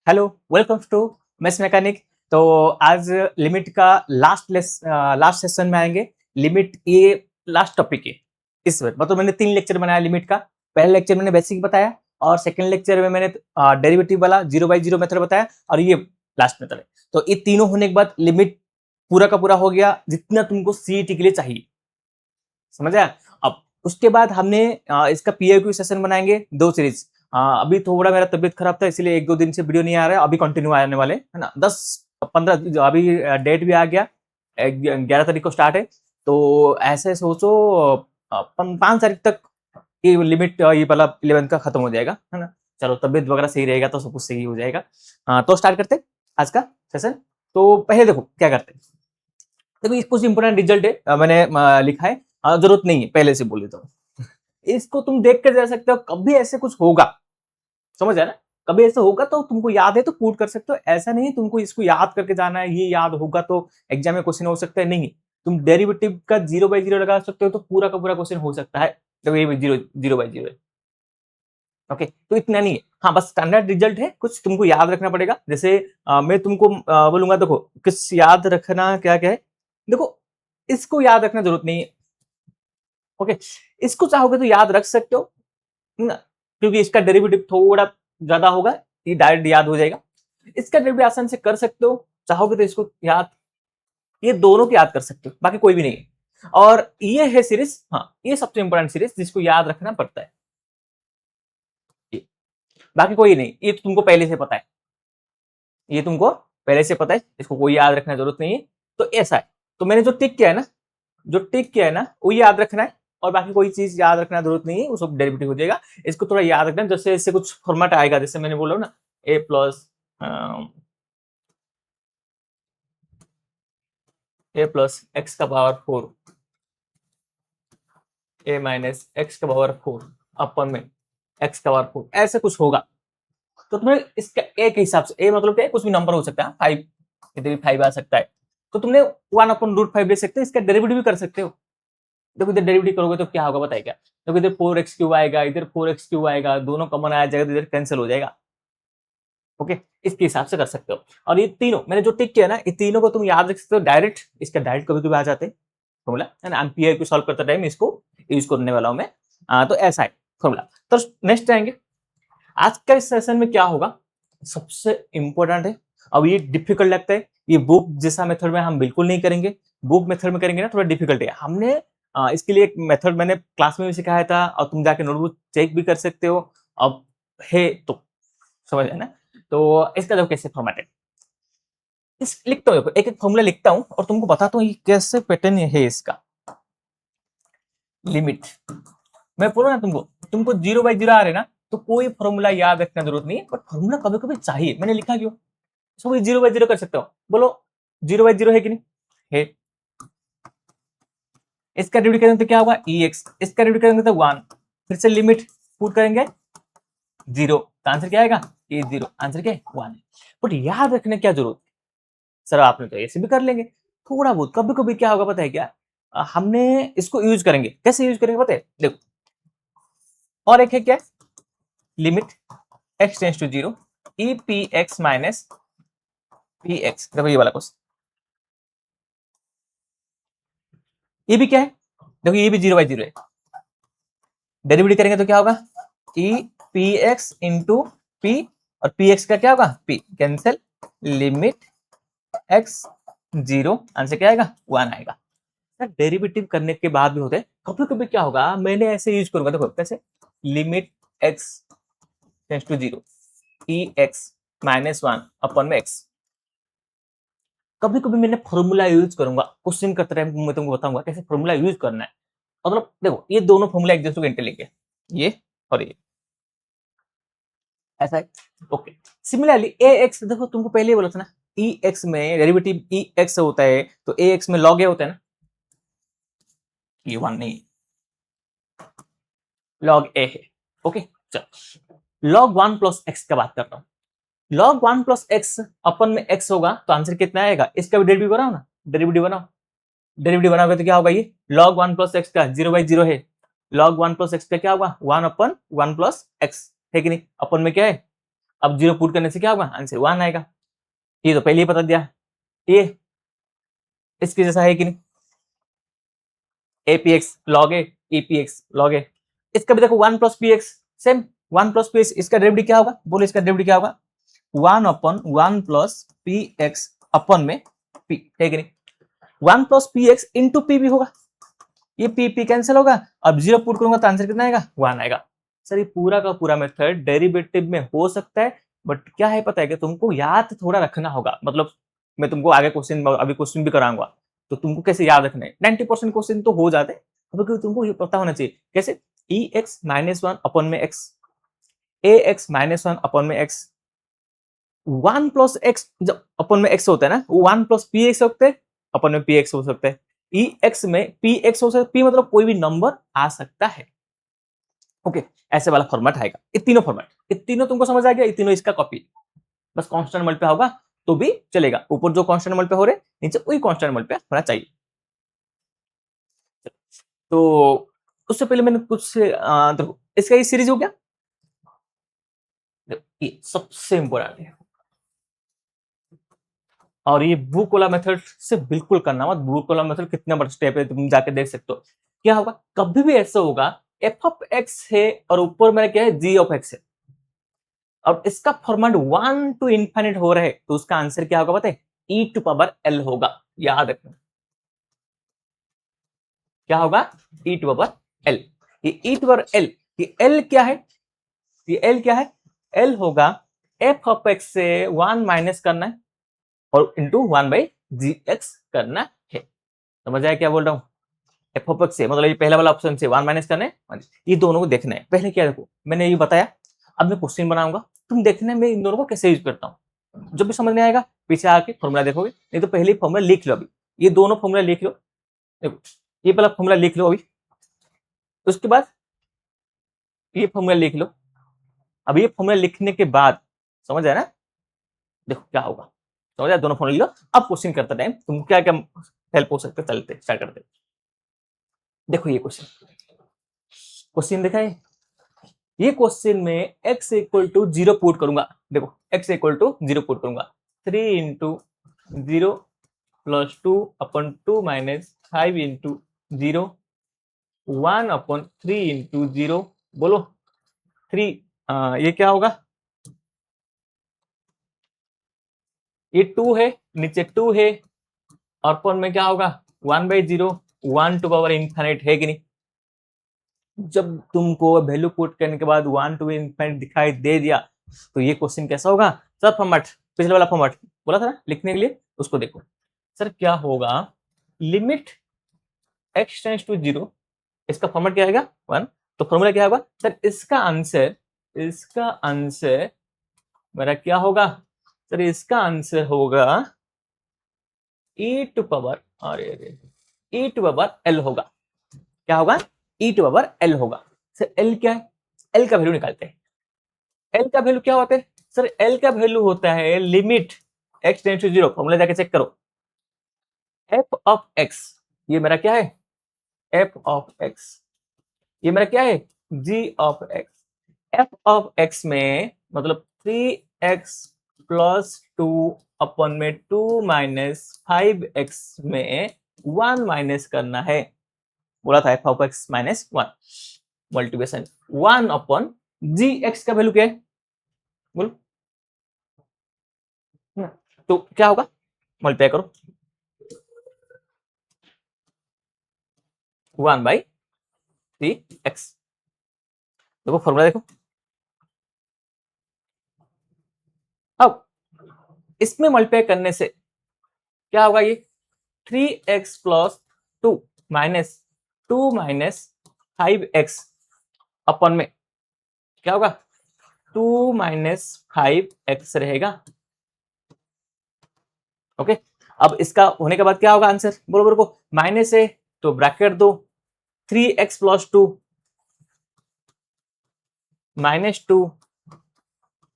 Hello, welcome to maths mechanic. तो आज limit का लास्ट सेशन में आएंगे। लिमिट ये लास्ट टॉपिक है इस वक्त। मतलब मैंने 3 लेक्चर बनाया लिमिट का। पहले लेक्चर मैंने बेसिक बताया और सेकंड लेक्चर में मैंने डेरिवेटिव वाला 0/0 मेथड बताया और ये लास्ट मेथड है। तो ये तीनों होने के बाद लिमिट पूरा का पूरा हो गया जितना तुमको सीईटी के लिए चाहिए। समझ आया? अब उसके बाद हमने इसका पीआईक्यू सेशन बनाएंगे 2 सीरीज। अभी थोड़ा मेरा तबीयत खराब था इसलिए 1-2 दिन से वीडियो नहीं आ रहा है। अभी कंटिन्यू आने वाले है ना। 10-15 अभी डेट भी आ गया, 11 तारीख को स्टार्ट है। तो ऐसे सोचो 5 तारीख तक ये लिमिट ये वाला 11 का खत्म हो जाएगा, है ना। चलो तबीयत वगैरह सही रहेगा तो सब कुछ सही हो जाएगा। तो स्टार्ट करते हैं आज का सेशन। तो पहले देखो क्या करते हैं। देखो ये कुछ इंपोर्टेंट रिजल्ट है, मैंने लिखा है। जरूरत नहीं है पहले से बोल देता हूँ। इसको तुम देख कर जा सकते हो, कभी ऐसे कुछ होगा, समझ आया ना। कभी ऐसा होगा तो तुमको याद है तो पुट कर सकते हो, ऐसा नहीं तुमको इसको याद करके जाना है। ये याद होगा तो एग्जाम में क्वेश्चन हो सकता है, नहीं। तुम डेरिवेटिव का 0/0 लगा सकते हो तो पूरा का पूरा क्वेश्चन हो सकता है। तो ये 0/0 है। ओके, तो इतना नहीं है। हाँ, बस स्टैंडर्ड रिजल्ट है, कुछ तुमको याद रखना पड़ेगा। जैसे मैं तुमको बोलूंगा, देखो किस याद रखना क्या क्या है। देखो इसको याद रखना जरूरत नहीं है। ओके, इसको चाहोगे तो याद रख सकते हो ना, क्योंकि इसका डेरिवेटिव थोड़ा ज्यादा होगा, ये डायरेक्ट याद हो जाएगा। इसका डेरिवेटिव आसान से कर सकते हो, चाहोगे तो इसको याद, ये दोनों को याद कर सकते हो, बाकी कोई भी नहीं है। और ये है सीरीज, हाँ ये सबसे इंपॉर्टेंट सीरीज जिसको याद रखना पड़ता है। ये बाकी कोई नहीं, ये तो तुमको पहले से पता है, ये तुमको पहले से पता है, इसको कोई याद रखना जरूरत नहीं है। तो ऐसा है। तो मैंने जो टिक किया है ना, जो टिक किया है ना वो याद रखना है, और बाकी कोई चीज याद रखना जरूरत नहीं है, वो सब डेरिवेटिव हो जाएगा। इसको थोड़ा याद रखना, जैसे इससे कुछ फॉर्मेट आएगा, जैसे मैंने बोला ना a प्लस एक्स का पावर 4 a-x का पावर 4 अपन में x का पावर 4, ऐसे कुछ होगा। तो तुम्हें इसका ए के हिसाब से, ए मतलब क्या है, कुछ भी नंबर हो सकता है, 5 इधर भी 5 आ सकता है। तो तुमने 1/√5 ले सकते हो, इसका डेरिवेटिव भी कर सकते हो। देखो इधर डेरिवेटिव करोगे तो क्या होगा बताइए क्या। देखो इधर 4x³ आएगा, इधर 4x³ आएगा, दोनों कॉमन आ जाएगा तो इधर कैंसिल हो जाएगा। ओके, इसके हिसाब से कर सकते हो। और ये तीनों मैंने जो टिक किया ना, ये तीनों को तुम याद रख सकते हो डायरेक्ट, इसका डायरेक्ट कभी कभी आ जाते हैं फॉर्मूला, है ना। एम्पियर को सॉल्व करते टाइम इसको यूज करने वाला हूं मैं। तो ऐसा है फॉर्मूला। तो नेक्स्ट आएंगे, आज का इस सेशन में क्या होगा, सबसे इंपॉर्टेंट है। अब ये डिफिकल्ट लगता है, ये बुक जैसा मेथड में हम बिल्कुल नहीं करेंगे। बुक मेथड में करेंगे ना थोड़ा डिफिकल्ट है। हमने इसके लिए एक मेथड मैंने क्लास में भी सिखाया था, और तुम जाके नोटबुक चेक भी कर सकते हो। अब है तो समझ है ना। तो इसका देखो कैसे फॉर्मेट है, इस लिखता हूँ, एक एक फॉर्मूला लिखता हूँ और तुमको बताता हूँ ये कैसे पैटर्न है इसका। लिमिट मैं बोला ना तुमको, तुमको 0/0 आ रहे ना, तो कोई फॉर्मूला याद रखना जरूरत नहीं है, बट फॉर्मूला कभी कभी चाहिए। मैंने लिखा क्यों, सब 0/0 कर सकते हो। बोलो 0/0 है कि नहीं है। इसका डिवाइड करेंगे तो क्या होगा ex, इसका डिवाइड करेंगे तो 1, फिर से लिमिट पुट करेंगे 0, तो आंसर क्या आएगा ये 0, आंसर क्या है 1 है। बट याद रखने क्या जरूरत है, सर आपने तो ऐसे भी कर लेंगे। थोड़ा बहुत कभी कभी क्या होगा पता है क्या, हमने इसको यूज करेंगे, कैसे यूज करेंगे पता है, देखो। और एक है क्या, limit x tends to 0 e p x minus p x. देखो ये वाला क्वेश्चन, ये भी क्या है, देखो ये भी 0/0 है। डेरिवेटिव करेंगे तो क्या होगा E P x into P, और पी एक्स का क्या होगा P, cancel, limit x 0, answer क्या आएगा 1 आएगा। डेरिवेटिव करने के बाद भी होते हैं कभी कभी क्या होगा, मैंने ऐसे यूज करूंगा, देखो कैसे, limit x tends to 0 e x minus 1 अपन में एक्स। कभी कभी मैंने फॉर्मूला यूज करूंगा, क्वेश्चन करते टाइम मैं तुमको बताऊंगा कैसे फॉर्मूला यूज करना है। मतलब देखो ये दोनों फॉर्मूला एक दूसरे को इंटरलिंक है, ये और ये, ऐसा है। ओके, सिमिलरली ए एक्स, देखो तुमको पहले ही बोला था ना, ई एक्स में डेरिवेटिव ई एक्स होता है तो ए एक्स में लॉग ए होता है ना, ये 1 नहीं, लॉग ए है। ओके चलो, लॉग 1 प्लस एक्स का बात करता हूँ। लॉग 1 प्लस एक्स अपन में एक्स होगा तो आंसर कितना आएगा, इसका भी डेरिवेटिव बनाओ ना, डेरिवेटिव बनाओ। डेरिवेटिव बनाओगे तो क्या होगा, ये log 1 प्लस एक्स का 0/0 है, log 1 प्लस एक्स का क्या होगा 1/1 प्लस एक्स, है कि नहीं। अपन में क्या है अब 0 पुट करने से क्या होगा, आंसर 1 आएगा। ये तो पहले ही बता दिया, ये इसके जैसा है कि नहीं, apx log a epx log a। इसका भी देखो 1 plus px same, 1 plus px, इसका डेरिवेटिव क्या होगा, बोलो इसका डेरिवेटिव क्या होगा, 1 अपन 1 प्लस px अपन में p है कि नहीं, 1 प्लस px इंटू p भी होगा, ये p कैंसिल होगा। अब 0 पुट करूंगा तो आंसर कितना आएगा, 1 आएगा। सर ये पूरा का पूरा मेथड डेरिवेटिव में हो सकता है, बट क्या है पता है कि तुमको याद थोड़ा रखना होगा। मतलब मैं तुमको आगे क्वेश्चन, अभी क्वेश्चन भी कराऊंगा, तो तुमको कैसे याद रखना है। 90% क्वेश्चन तो हो जाते हैं, क्योंकि तुमको ये पता होना चाहिए कैसे, ई एक्स माइनस 1 अपन में एक्स, ए एक्स माइनस 1 अपन में एक्स, 1 प्लस एक्स जब अपन में एक्स होता है ना, वो 1 प्लस पी एक्स होते हैं, अपन में पी एक्स हो सकता है, ई एक्स में पी एक्स हो सकता है, पी मतलब कोई भी नंबर आ सकता है। ओके, ऐसे वाला फॉर्मेट आएगा, ये तीनों फॉर्मेट, ये तीनों तुमको समझ आ गया, ये तीनों इसका कॉपी, बस कांस्टेंट मल्टीप्लाई होगा तो भी चलेगा, ऊपर जो कांस्टेंट मल्टीप्लाई हो रहे नीचे वही कांस्टेंट मल्टीप्लाई होना चाहिए। तो उससे पहले मैंने कुछ देखो इसका ये सीरीज हो गया, ये सबसे इंपॉर्टेंट है, और ये बुक वाला मेथड से बिल्कुल करना मत। बुक वाला मेथड कितना बड़ा स्टेप है, तुम जाके देख सकते हो। क्या होगा, कभी भी ऐसा होगा एफ ऑफ एक्स है और ऊपर मेरा क्या है, जी ऑफ एक्स है, और इसका फॉर्मेट 1 टू इनफाइनाइट हो रहा है, तो उसका आंसर क्या होगा पता है, ई टू पावर एल होगा। याद रखना क्या होगा, ई टू पावर एल। ये ई टू पावर एल, ये एल क्या है, ये एल क्या है, एल होगा एफ ऑफ एक्स से 1 माइनस करना है और इंटू 1 बाई जी एक्स करना है। समझ आया क्या बोल रहा हूँ, एफ ऑफ एक्स से मतलब ये पहला वाला ऑप्शन से 1 माइनस करना है, ये दोनों को देखना है। पहले क्या देखो, मैंने ये बताया, अब मैं क्वेश्चन बनाऊंगा, तुम देखना मैं इन दोनों को कैसे यूज करता हूँ। जब भी समझ में आएगा पीछे आके फॉर्मूला देखोगे, नहीं तो पहले फॉर्मूला लिख लो। अभी ये दोनों फॉर्मूला लिख लो, देखो ये पहला फॉर्मूला लिख लो अभी, उसके बाद ये फॉर्मूला लिख लो। अब ये फॉर्मूला लिखने के बाद समझ आया ना, देखो क्या होगा, समझ आया, दोनों फॉर्मूला लिख लो। अब क्वेश्चन करते टाइम तुम क्या क्या हेल्प हो सकते, चलते स्टार्ट करते। देखो ये क्वेश्चन, क्वेश्चन देखा है, ये क्वेश्चन में x इक्वल टू 0 पुट करूंगा। देखो x इक्वल टू 0 पुट करूंगा, 3 इंटू 0 प्लस 2 अपन 2 माइनस 5 इंटू 0, 1 अपन 3 इंटू 0, बोलो 3, ये क्या होगा, ये 2 है, नीचे 2 है, और अपन में क्या होगा 1 बाई 0, 1 टू पावर इनफाइनाइट है कि नहीं। जब तुमको वैल्यू पुट करने के बाद 1 टू इनफाइनाइट दिखाई दे दिया, तो ये क्वेश्चन कैसा होगा, सब फॉर्मेट पिछले वाला फॉर्मेट बोला था ना लिखने के लिए, उसको देखो। सर क्या होगा, लिमिट x टेंड्स टू 0, इसका फॉर्मेट क्या आएगा 1, तो फॉर्मूला क्या होगा सर, इसका आंसर मेरा क्या होगा सर, इसका आंसर होगा e टू पावर, अरे e टू पावर l होगा। क्या होगा, e टू पावर l होगा। सर l क्या है, l का वैल्यू निकालते हैं। l का वैल्यू क्या होता है सर, l का वैल्यू होता है limit x tends to 0, formula जाके चेक करो, f ऑफ x, ये मेरा क्या है f ऑफ x, ये मेरा क्या है g of x, f of x में मतलब 3x प्लस 2 अपन में 2 माइनस 5x में 1 माइनस करना है, बोला था f of x minus 1, multiplication 1 अपन जी एक्स का वैल्यू क्या है बोलो, तो क्या होगा, मल्टीप्लाई करो 1 बाई 3x। देखो फॉर्मूला देखो, अब इसमें मल्टीप्लाई करने से क्या होगा, ये 3x plus 2 minus 2 minus 5x अपन में क्या होगा 2 माइनस 5x रहेगा। ओके, अब इसका होने के बाद क्या होगा आंसर, बरोबर को माइनस है तो ब्रैकेट दो, 3x plus 2 minus 2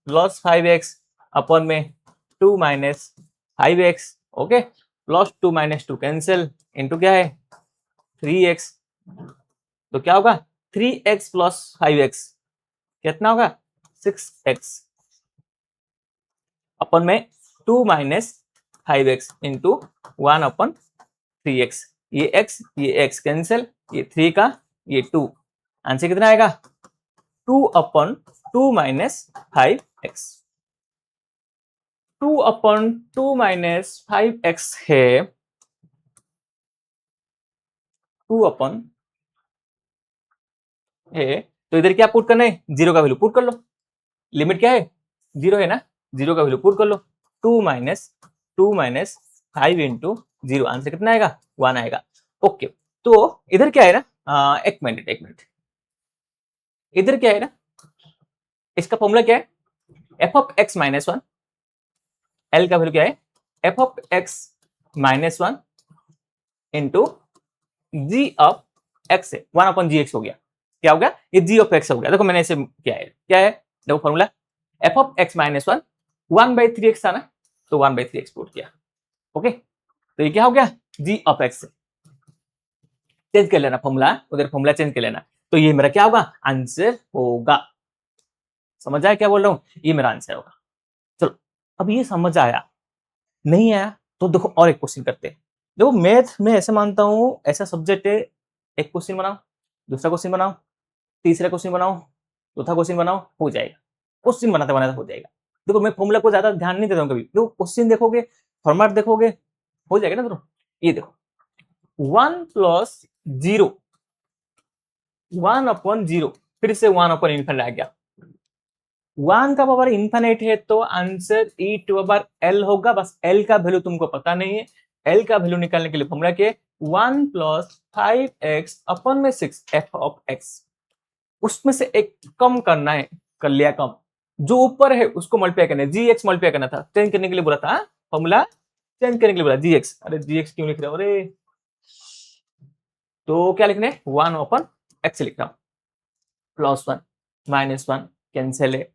plus 5x अपन में 2 minus 5x, okay, plus 2 minus 2 cancel, into क्या है 3x, तो क्या होगा 3x प्लस 5x कितना होगा 6x, अपन में 2 माइनस 5x इंटू 1/3x, ये x कैंसिल, ये 3 का ये 2, आंसर कितना आएगा 2/2 माइनस 5x। 2/2 माइनस 5x है 2 है, तो इधर क्या पुट करना है, जीरो का वैल्यू पुट कर लो, लिमिट क्या है जीरो है ना, जीरो का वैल्यू पुट कर लो, 2 माइनस 5 इंटू जीरो, आंसर कितना आएगा 1 आएगा। ओके, तो इधर क्या है ना, एक मिनट, इधर क्या है ना, इसका फॉर्मूला क्या है, f of x minus one, l का वैल्यू क्या है f of x minus one into g of x है, 1/gx हो गया, क्या हो गया ये जी ऑफ एक्स हो गया। देखो मैंने ऐसे क्या है देखो formula, F of x minus one 1/3x था ना, तो 1/3x पुट किया। ओके, तो ये क्या हो गया जी ऑफ एक्स, चेंज कर लेना फॉर्मूला, उधर फॉर्मूला चेंज कर लेना, तो ये मेरा क्या होगा आंसर होगा। समझ आया क्या बोल रहा हूं, ये मेरा आंसर होगा। चलो अब ये समझ आया, नहीं आया तो देखो और एक क्वेश्चन करते हैं। देखो मैथ में ऐसे मानता हूं, ऐसा सब्जेक्ट है, एक क्वेश्चन बनाओ, दूसरा क्वेश्चन बनाओ, तीसरा क्वेश्चन बनाओ, चौथा क्वेश्चन बनाओ, हो जाएगा, क्वेश्चन बनाते बनाते हो जाएगा। देखो मैं फॉर्मूला को ज्यादा ध्यान नहीं देता हूं कभी, देखो क्वेश्चन देखोगे, फॉर्मेट देखोगे, हो जाएगा ना। देखो ये देखो 1+0, 1/0, फिर से 1/∞ आ गया, 1 का पावर इन्फिनिट है तो आंसर e⁻l होगा, बस l का वैल्यू तुमको पता नहीं है, l का वैल्यू निकालने के लिए फॉर्मूला क्या है 1+5x/6 f ऑफ x, उसमें से एक कम करना है, कर लिया कम, जो ऊपर है उसको मल्टीप्लाई करना है, gx मल्टीप्लाई करना था, चेंज करने के लिए बोला था, फॉर्मूला चेंज करने के लिए बोला gx, अरे gx क्यों लिख रहे हो, अरे तो क्या लिखना है 1/x लिख रहा हूं, +1 -1 कैंसिल है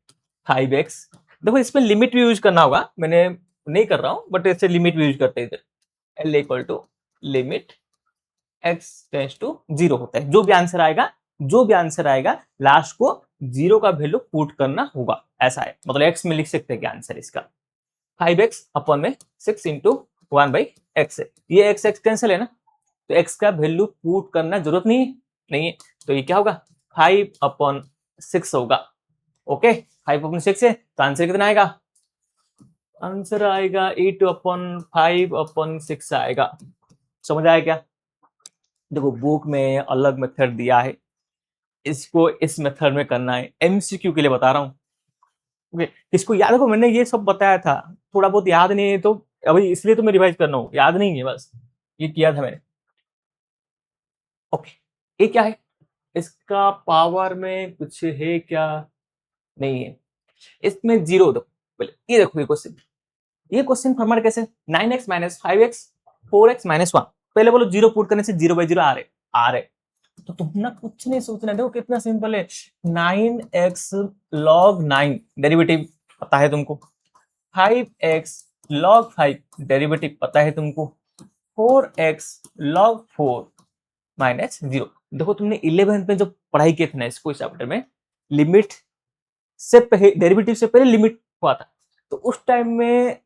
5x, देखो इसमें लिमिट भी यूज करना होगा, मैंने नहीं कर रहा हूं बट ऐसे लिमिट भी यूज करते हैं इधर, l equal to limit x tends to 0 होता है, जो भी आंसर आएगा लास्ट को 0 का वैल्यू पुट करना होगा, ऐसा है, मतलब x में लिख सकते हैं क्या आंसर इसका 5x अपन में 6 इंटू 1/x है, ये x कैंसिल है ना, तो x का वैल्यू पुट करना जरूरत नहीं है, तो ये क्या होगा 5/6 होगा। ओके 5/6 है तो आंसर कितना आएगा, आंसर आएगा 8/5/6 आएगा। समझ आया क्या, देखो बुक में अलग मेथड दिया है, इसको इस मेथड में करना है, एमसीक्यू के लिए बता रहा हूँ। ओके, इसको याद रखो, मैंने ये सब बताया था, थोड़ा बहुत याद नहीं है तो अभी इसलिए तो मैं रिवाइज कर रहा हूँ, याद नहीं है बस, ये किया था मैंने। ओके, ये क्या है, इसका पावर में कुछ है क्या, नहीं है, इसमें जीरो दो, ये देखो ये क्वेश्चन फॉर्मेट कैसे, 9x minus 5x 4x minus 1, पहले बोलो जीरो पुट करने से 0/0 आ रहे, तो तुमने कुछ नहीं सोचना, देखो कितना सिंपल है, 9x log 9 डेरिवेटिव पता है तुमको, 5x log 5 डेरिवेटिव पता है तुमको, 4x log 4 माइनस 0। देखो तुमने 11th में जो पढ़ाई किए थे ना इसको, इस चैप्टर में लिमिट से पहले, डेरिवेटिव से पहले लिमिट हुआ था, तो उस टाइम में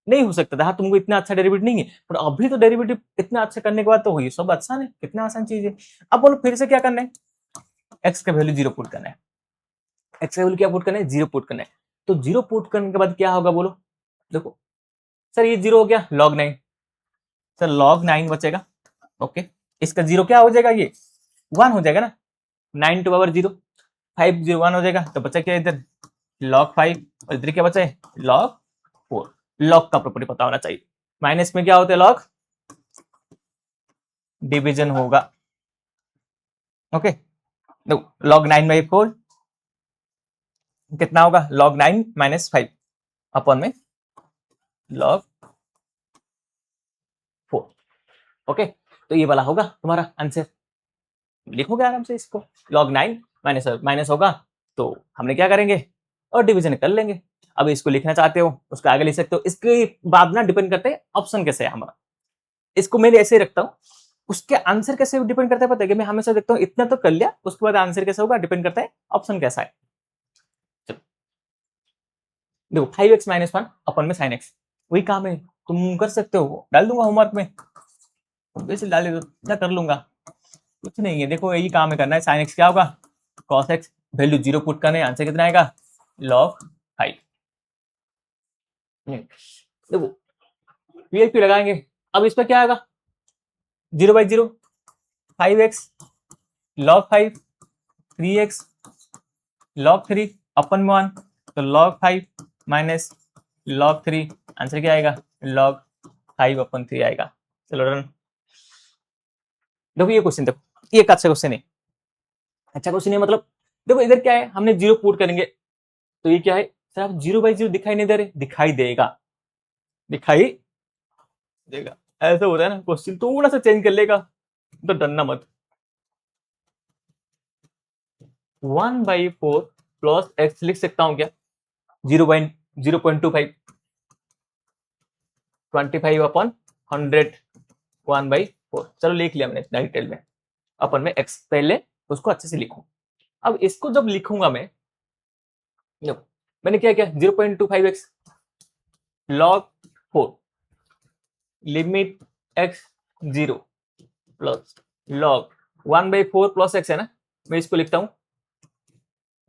नहीं हो सकता था, हाँ तुमको इतना अच्छा डेरिवेटिव नहीं है, पर अभी तो डेरिवेटिव इतना अच्छा करने के बाद तो हुई सब आसान है, कितना आसान चीज है। अब बोलो फिर से क्या करना है, एक्स का वैल्यू 0 पुट करना है, एक्स का वैल्यू क्या पुट करना है 0 पुट करना है, तो 0 पुट करने के बाद क्या होगा बोलो, देखो सर ये 0 हो गया log 9, सर log 9 बचेगा, ओके इसका 0 क्या हो जाएगा, ये 1 हो जाएगा ना, 9 टू पावर 0, 5 0 1 हो जाएगा, तो बचा क्या इधर log 5, और इधर क्या बचा है log 4, लॉग का प्रॉपर्टी पता होना चाहिए, माइनस में क्या होता है लॉग डिवीजन होगा। ओके, log 9/4 कितना होगा log 9 माइनस 5 अपन में log 4। ओके, तो ये वाला होगा तुम्हारा आंसर, लिखोगे आराम से इसको, log 9 माइनस होगा तो हमने क्या करेंगे और डिवीजन कर लेंगे। अब इसको लिखना चाहते हो उसको आगे लिख सकते हो, इसके बाद ना डिपेंड करते हैं ऑप्शन कैसे है हमारा, इसको मैं ऐसे ही रखता हूँ, उसके आंसर कैसे डिपेंड करता है पता है कि मैं हमेशा देखता हूँ इतना तो कर लिया, उसके बाद आंसर कैसा होगा डिपेंड करता है ऑप्शन कैसा है। देखो 5x माइनस 1 अपन में sin x, वही काम है, तुम कर सकते हो, डाल दूंगा होमवर्क में, वैसे डाल दो, क्या कर लूंगा, कुछ नहीं है, देखो यही काम है करना है। sin x क्या होगा, cos x, वैल्यू 0 पुट करने, आंसर कितना आएगा, log 5। देखो पीएचपी लगाएंगे, अब इस पर क्या आएगा, 0/0, 5x log 5, 3x log 3 अपन में 1, तो log 5 माइनस log 3, आंसर क्या आएगा, log 5/3 आएगा। चलो रन। देखो ये क्वेश्चन, देखो ये एक अच्छा क्वेश्चन है, अच्छा क्वेश्चन है, मतलब देखो इधर क्या है, हमने 0 पुट करेंगे, तो ये क्या है सर, आप 0/0 दिखाई नहीं दे रहे, दिखाई देगा, दिखाई देगा, ऐसा होता है ना, क्वेश्चन थोड़ा सा चेंज कर लेगा, तो डरना मत। 1/4 प्लस एक्स लिख सकता हूं क्या, 0.25, 25/100, 1/4, चलो लिख लिया मैंने डिटेल में, अपन में एक्स, पहले उसको अच्छे से लिखूं। अब इसको जब लिखूंगा मैं, मैंने क्या किया, 0.25x log 4 limit x 0 plus log 1/4 plus x है ना, मैं इसको लिखता हूं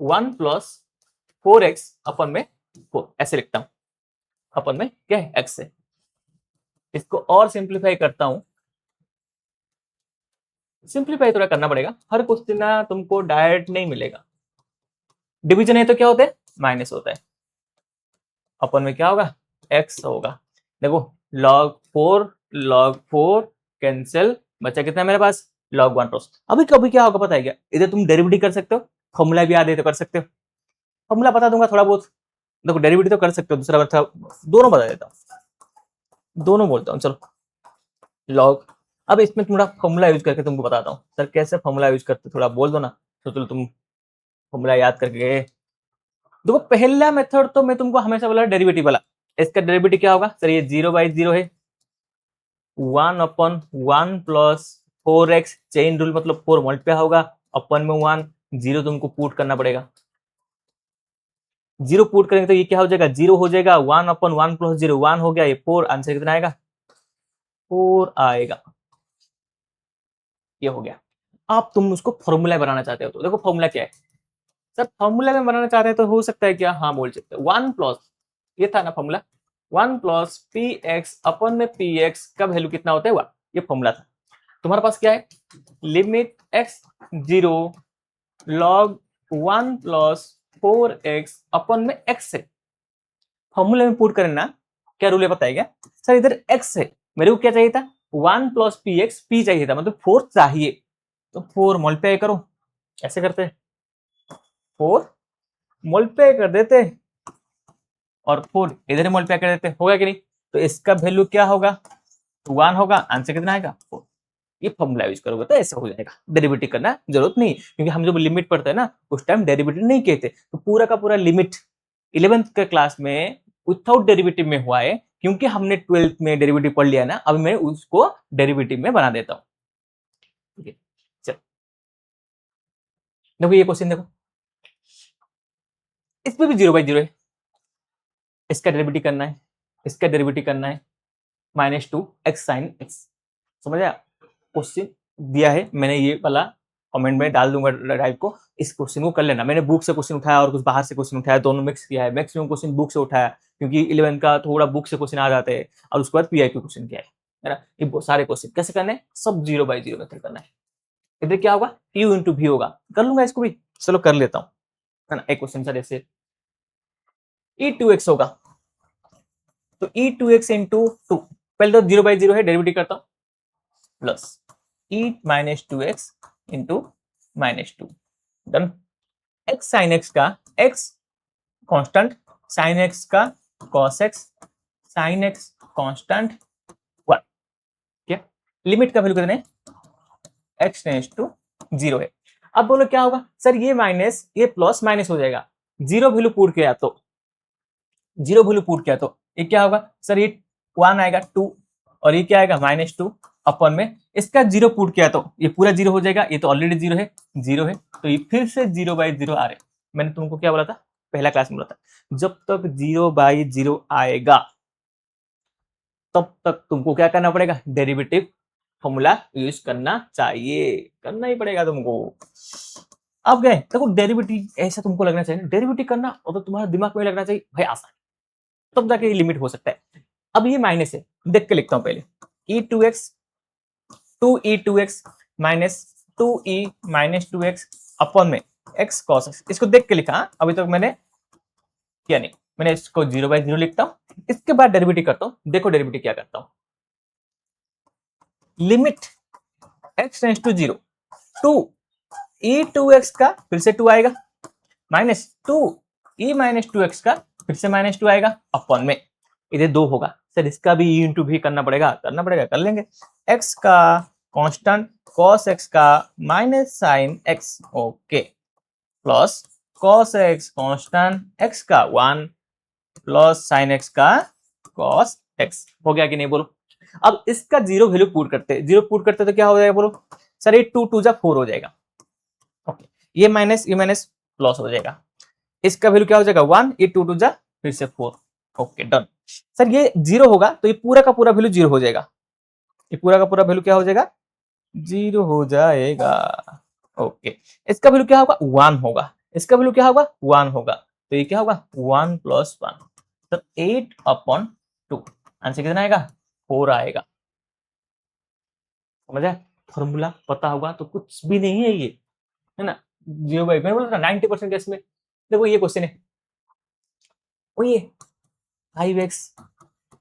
1 प्लस 4x अपन में 4, ऐसे लिखता हूं, अपन में क्या है x है, इसको और सिंप्लीफाई करता हूं, सिंप्लीफाई थोड़ा करना पड़ेगा, हर क्वेश्चन ना तुमको डायरेक्ट नहीं मिलेगा, डिवीजन है तो क्या होता है, माइनस होता है, अपन में क्या होगा, x होगा, देखो log 4 कैंसिल, बचा कितना मेरे पास, log 1 प्लस, अभी कभी क्या होगा पता है क्या, इधर तुम डेरिवेटिव कर सकते हो, फॉर्मूला भी याद है तो कर सकते हो, फॉर्मूला बता दूंगा थोड़ा बहुत, देखो डेरिवेटिव तो कर सकते हो, दूसरा बता, दोनों बता देता हूँ, दोनों बोलता हूँ, चलो log, अब इसमें थोड़ा फॉर्मूला यूज करके तुमको बताता हूँ, सर कैसे फॉर्मूला यूज करते थोड़ा बोल दो ना, तो चलो तुम फॉर्मूला याद करके, देखो पहला मेथड तो मैं तुमको हमेशा बोला डेरिवेटिव वाला, इसका डेरिवेटिव क्या होगा सर, ये 0/0 है, 1/1 प्लस 4x, चेन रूल मतलब 4 मल्टीप्लाई होगा, अपन में 1, 0 तुमको पुट करना पड़ेगा, 0 पुट करेंगे तो ये क्या हो जाएगा, 0 हो जाएगा, 1/1 प्लस 0 1 हो गया, ये 4, आंसर कितना आएगा, 4 आएगा, ये हो गया। अब तुम उसको फॉर्मूला बनाना चाहते हो, तो देखो फॉर्मूला क्या है सर, फॉर्मूला में बनाना चाहते हैं तो हो सकता है क्या, हाँ बोल सकते हैं, 1 प्लस, ये था ना फॉर्मूला, 1 प्लस पी एक्स अपन में पी एक्स का वैल्यू कितना होता है 1, ये फॉर्मूला था, तुम्हारे पास क्या है, limit x 0 log 1 plus 4x अपन में x है, फॉर्मूले में पुट करना, क्या रूल है बताएगा सर, इधर x है, मेरे को क्या चाहिए था, 1 प्लस पी एक्स, पी चाहिए था, मतलब 4 चाहिए, तो 4 मल्टीप्लाई करो, ऐसे करते हैं, 4 मल्टीप्लाई कर देते और 4 इधर मल्टीप्लाई कर देते, होगा कि नहीं, तो इसका वैल्यू क्या होगा, 1 होगा, आंसर कितना आएगा 4, ये फॉर्मूला यूज करोगे तो ऐसा हो जाएगा, डेरिवेटिव करना जरूरत नहीं, क्योंकि हम जब लिमिट पढ़ते हैं ना उस टाइम डेरिवेटिव नहीं कहते, तो पूरा का पूरा लिमिट 11th के क्लास में विथआउट डेरिवेटिव में हुआ है, क्योंकि हमने 12th में डेरिवेटिव पढ़ लिया ना, अब मैं उसको डेरिवेटिव में बना देता हूं, ठीक है। चलो देखो ये क्वेश्चन, देखो इसमें भी 0/0 है, इसका डेरिवेटिव करना है, इसका डेरिवेटिव करना है, -2x sin x, समझ आया, क्वेश्चन दिया है, मैंने ये वाला कमेंट में डाल दूंगा ड्राइव को, इस क्वेश्चन को कर लेना, मैंने बुक से क्वेश्चन उठाया और कुछ बाहर से क्वेश्चन उठाया, दोनों मिक्स किया है, मैक्सिमम क्वेश्चन बुक से उठाया, क्योंकि 11 का थोड़ा बुक से क्वेश्चन आ जाते हैं, और उसके बाद पीआईक्यू क्वेश्चन किया है ना, ये सारे क्वेश्चन कैसे करने हैं, सब 0/0 मेथड करना है, इधर क्या होगा, u इंटू v होगा, कर लूंगा इसको भी, चलो कर लेता हूँ, है ना, एक क्वेश्चन सर ऐसे e2x होगा, तो e2x इंटू 2, पहले तो 0/0 है, डेरिवेटिव करता हूँ, plus e -2x into -2, done, x sin x का x कांस्टेंट, sin x का cos x, sin x constant 1, क्या लिमिट का वैल्यू कितने, x टेंड्स टू 0 है, अब बोलो क्या होगा सर, ये माइनस ये प्लस माइनस हो जाएगा, 0 वैल्यू पुट किया तो, 0 वैल्यू पुट किया तो ये क्या होगा सर, ये 1 आएगा 2, और ये क्या आएगा -2 अपन में, इसका 0 पुट किया तो ये पूरा 0 हो जाएगा, ये तो ऑलरेडी 0 है, 0 है, तो ये फिर से 0/0 आ रहे, मैंने तुमको क्या बोला था, पहला क्लास में बोला था, जब तक 0/0 आएगा तब तक तुमको क्या करना पड़ेगा, डेरिवेटिव फॉर्मूला यूज करना चाहिए, करना ही पड़ेगा तुमको। अब गए देखो डेरिवेटिव, ऐसा तुमको लगना चाहिए डेरिवेटिव करना, और तो तुम्हारा दिमाग में लगना चाहिए भाई आसान, तब जाके ये लिमिट हो सकता है। अब ये माइनस है, देख के लिखता हूं पहले, e2x 2e2x minus 2e-2x upon में x cos x, इसको देख के लिखा, अभी तक मैंने किया नहीं, मैंने इसको 0/0 लिखता हूं, इसके बाद डेरिवेटिव करता हूं। देखो डेरिवेटिव क्या करता हूं, limit x tends to 0 2 e2x का फिर से 2 आएगा, माइनस 2e-2x का फिर से -2 आएगा, अपॉन में इधर 2 होगा, सर इसका भी e इंटू भी करना पड़ेगा, कर लेंगे, x का कांस्टेंट cos x का minus sin x, okay, plus cos x constant x का 1 प्लस sin x का cos x, हो गया कि नहीं बोलो। अब इसका 0 वैल्यू पुट करते हैं, 0 पुट करते तो क्या हो जाएगा बोलो, सर ये 2 2 जा 4 हो जाएगा, ओके, ये माइनस प्लस हो जाएगा, इसका वैल्यू क्या हो जाएगा 1, ये 2 2 जा फिर से 4, ओके डन। सर ये 0 होगा तो ये पूरा का पूरा वैल्यू 0 हो जाएगा, ये पूरा का पूरा वैल्यू क्या हो जाएगा, 0 हो जाएगा, ओके। इसका वैल्यू क्या होगा 1 होगा, इसका वैल्यू क्या होगा 1 होगा, तो ये क्या होगा 1 + 1, तो 8/2, आंसर कितना आएगा 4 आएगा, समझ आया, फॉर्मूला पता होगा तो कुछ भी नहीं है ये, है ना। 0/, मैं बोला था 90% केस में, देखो ये क्वेश्चन है, वो ये 5x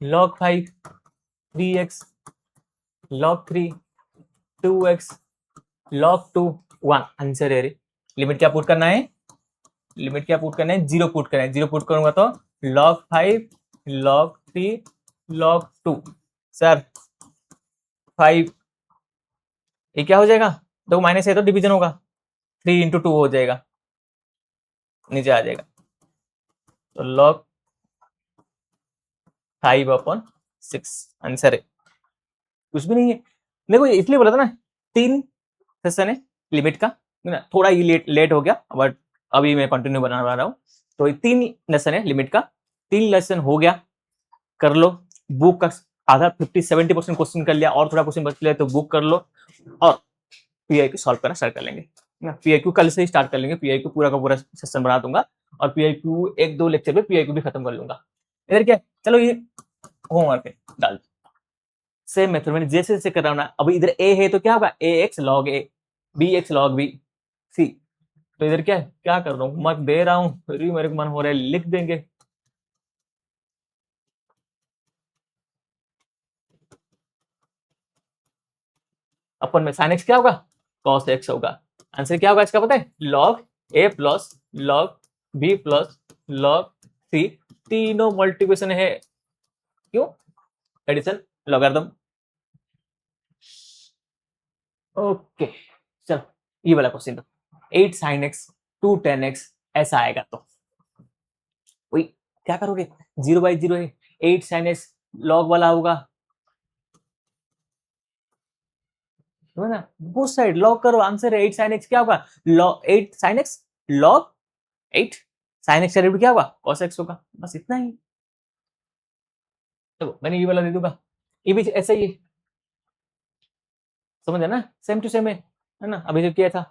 log 5 3x log 3 2x log 2 1, answer है रे। लिमिट क्या पुट करना है, लिमिट क्या पुट करना है, 0 पुट करना है, 0 पुट करूंगा तो log 5 log 3 log 2, सर 5 ये क्या हो जाएगा, देखो माइनस है तो डिवीजन होगा, 3 × 2 हो जाएगा, नीचे आ जाएगा, तो log 5/6 आंसर है, कुछ भी नहीं है। देखो इसलिए बोला था ना 3 सेशन है लिमिट का, ना थोड़ा ये लेट हो गया, बट अभी मैं कंटिन्यू बना रहा हूँ, तो ये 3 लेसन है लिमिट का, 3 लेसन हो गया, कर लो बुक का आधा 50-70% क्वेश्चन कर लिया, और थोड़ा क्वेश्चन बच लिया तो बुक कर लो, और पीआईक्यू सॉल्व करना स्टार्ट कर लेंगे ना, पीआईक्यू कल से ही स्टार्ट कर लेंगे, पीआईक्यू पूरा का पूरा सेशन बना दूंगा, और पीआईक्यू 1-2 लेक्चर में पीआईक्यू भी खत्म कर लूंगा। इधर क्या, चलो ये होमवर्क है डाल, सेम मेथड मैंने जैसे जैसे कर रहा हूं ना, अभी इधर ए है तो क्या होगा ax log a, bx log b, c, तो इधर क्या कर रहा हूँ, मत दे रहा हूँ, फिर भी मेरे को मन हो रहा है लिख देंगे, अपन में sin x क्या होगा cos x होगा, आंसर क्या होगा इसका पता है, log a plus log b plus log c, तीनों मल्टीप्लिकेशन है, क्यों, एडिशन लॉगरिथम, ओके। चल ये वाला क्वेश्चन तो 8 sin x 2 tan x ऐसा आएगा तो वही क्या करोगे, 0/0 है, 8 sin x log वाला होगा, है ना, बोथ साइड लॉग करो, आंसर है 8 sin x क्या होगा, log 8 sin x log 8 sin x का डेरिवेटिव क्या होगा cos x होगा, बस इतना ही। तो मैंने ये वाला दे दूंगा, ये भी ऐसा ही है, समझ है ना, सेम टू सेम है ना, अभी जो किया था,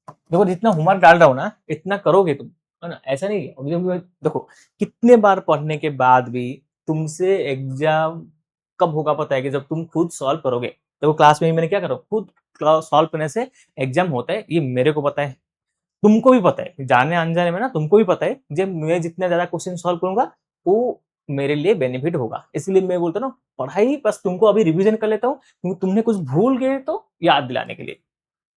देखो जितना होमवर्क डाल रहा हूँ ना इतना करोगे तुम, है ना, ऐसा नहीं है। देखो कितने बार पढ़ने के बाद भी तुमसे एग्जाम कब होगा पता है, कि जब तुम खुद सॉल्व करोगे। देखो क्लास में ही मैंने क्या करो, खुद सॉल्व करने से एग्जाम होता है, ये मेरे को पता है, तुमको भी पता है, जाने अनजाने में ना तुमको भी पता है, जब मैं जितना ज्यादा क्वेश्चन सॉल्व करूंगा वो मेरे लिए बेनिफिट होगा, इसलिए मैं बोलता हूँ पढ़ाई बस तुमको अभी रिवीजन कर लेता हूँ, क्योंकि तुमने कुछ भूल गए तो याद दिलाने के लिए,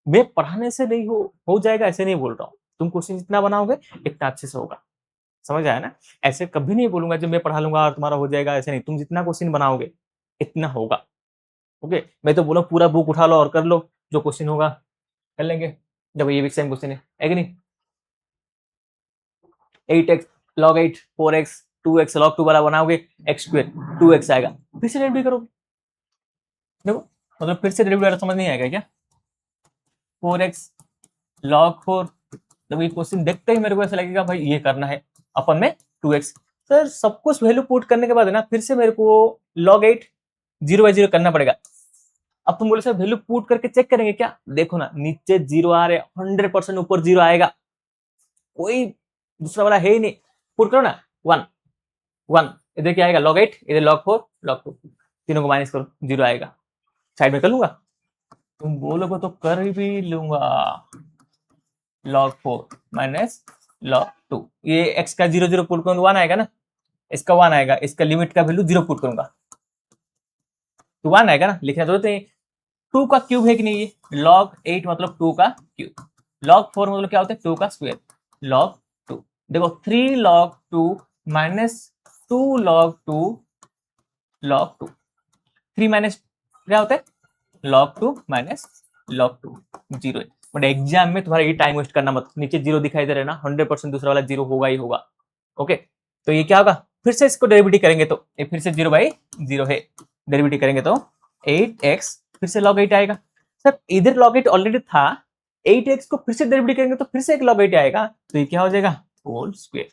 मैं पढ़ाने से नहीं हो जाएगा ऐसे नहीं बोल रहा हूँ, तुम क्वेश्चन जितना बनाओगे इतना अच्छे से होगा, समझ आया ना। ऐसे कभी नहीं बोलूंगा जब मैं पढ़ा लूंगा और तुम्हारा हो जाएगा, ऐसे नहीं, तुम जितना क्वेश्चन बनाओगे इतना होगा, ओके। मैं तो बोला पूरा बुक उठा लो और कर लो, जो क्वेश्चन होगा कर लेंगे, जब ये भी सेम क्वेश्चन है कि नहीं, 8x log 8 4x 2x log 2 वाला बनाओगे, x² 2x आएगा, फिर से डेरिवेटिव करोगे, देखो मतलब फिर से डेरिवेटिव समझ नहीं आएगा क्या, 4x log 4 जब ये क्वेश्चन देखते ही मेरे को ऐसा लगेगा भाई ये करना है, अपन में 2x। सर सब कुछ वैल्यू पुट करने के बाद है ना, फिर से मेरे को log 8 0/0 करना पड़ेगा। अब तुम बोले सर वैल्यू पुट करके चेक करेंगे क्या? देखो ना नीचे 0 आ रहे, 100% ऊपर 0 आएगा, कोई दूसरा वाला है ही नहीं। पुट करो ना 1 1, इधर क्या आएगा log 8, इधर log 4 log 2, तीनों को माइनस करो 0 आएगा। साइड में कर लूंगा, तुम बोलोगे तो कर भी लूंगा। log 4 माइनस log 2, ये x का 0 0 पुट करूंगा 1 आएगा ना, इसका 1 आएगा, इसका लिमिट का वैल्यू 0 पुट करूंगा तो 1 आएगा ना, लिखना जरूरत नहीं। 2 का क्यूब है कि नहीं, ये log 8 मतलब 2 का क्यूब, log 4 मतलब क्या होता है 2 का स्क्वायर, log 2। देखो 3 log 2 minus 2 log 2 log 2, 3 minus क्या होता है log 2 माइनस log 2, 0 है। बट एग्जाम में तुम्हारा ये टाइम वेस्ट करना मत, नीचे 0 दिखाई दे रहा है ना, 100% दूसरा वाला 0 होगा ही होगा। ओके, तो ये क्या होगा, फिर से इसको डेरिवेटिव करेंगे तो ये फिर से 0/0 है, डेरिवेटिव करेंगे तो 8x, फिर से log 8 आएगा। सर इधर log 8 ऑलरेडी था, 8x को फिर से डेरिवेटिव करेंगे तो फिर से एक log 8 आएगा, तो ये क्या हो जाएगा whole square,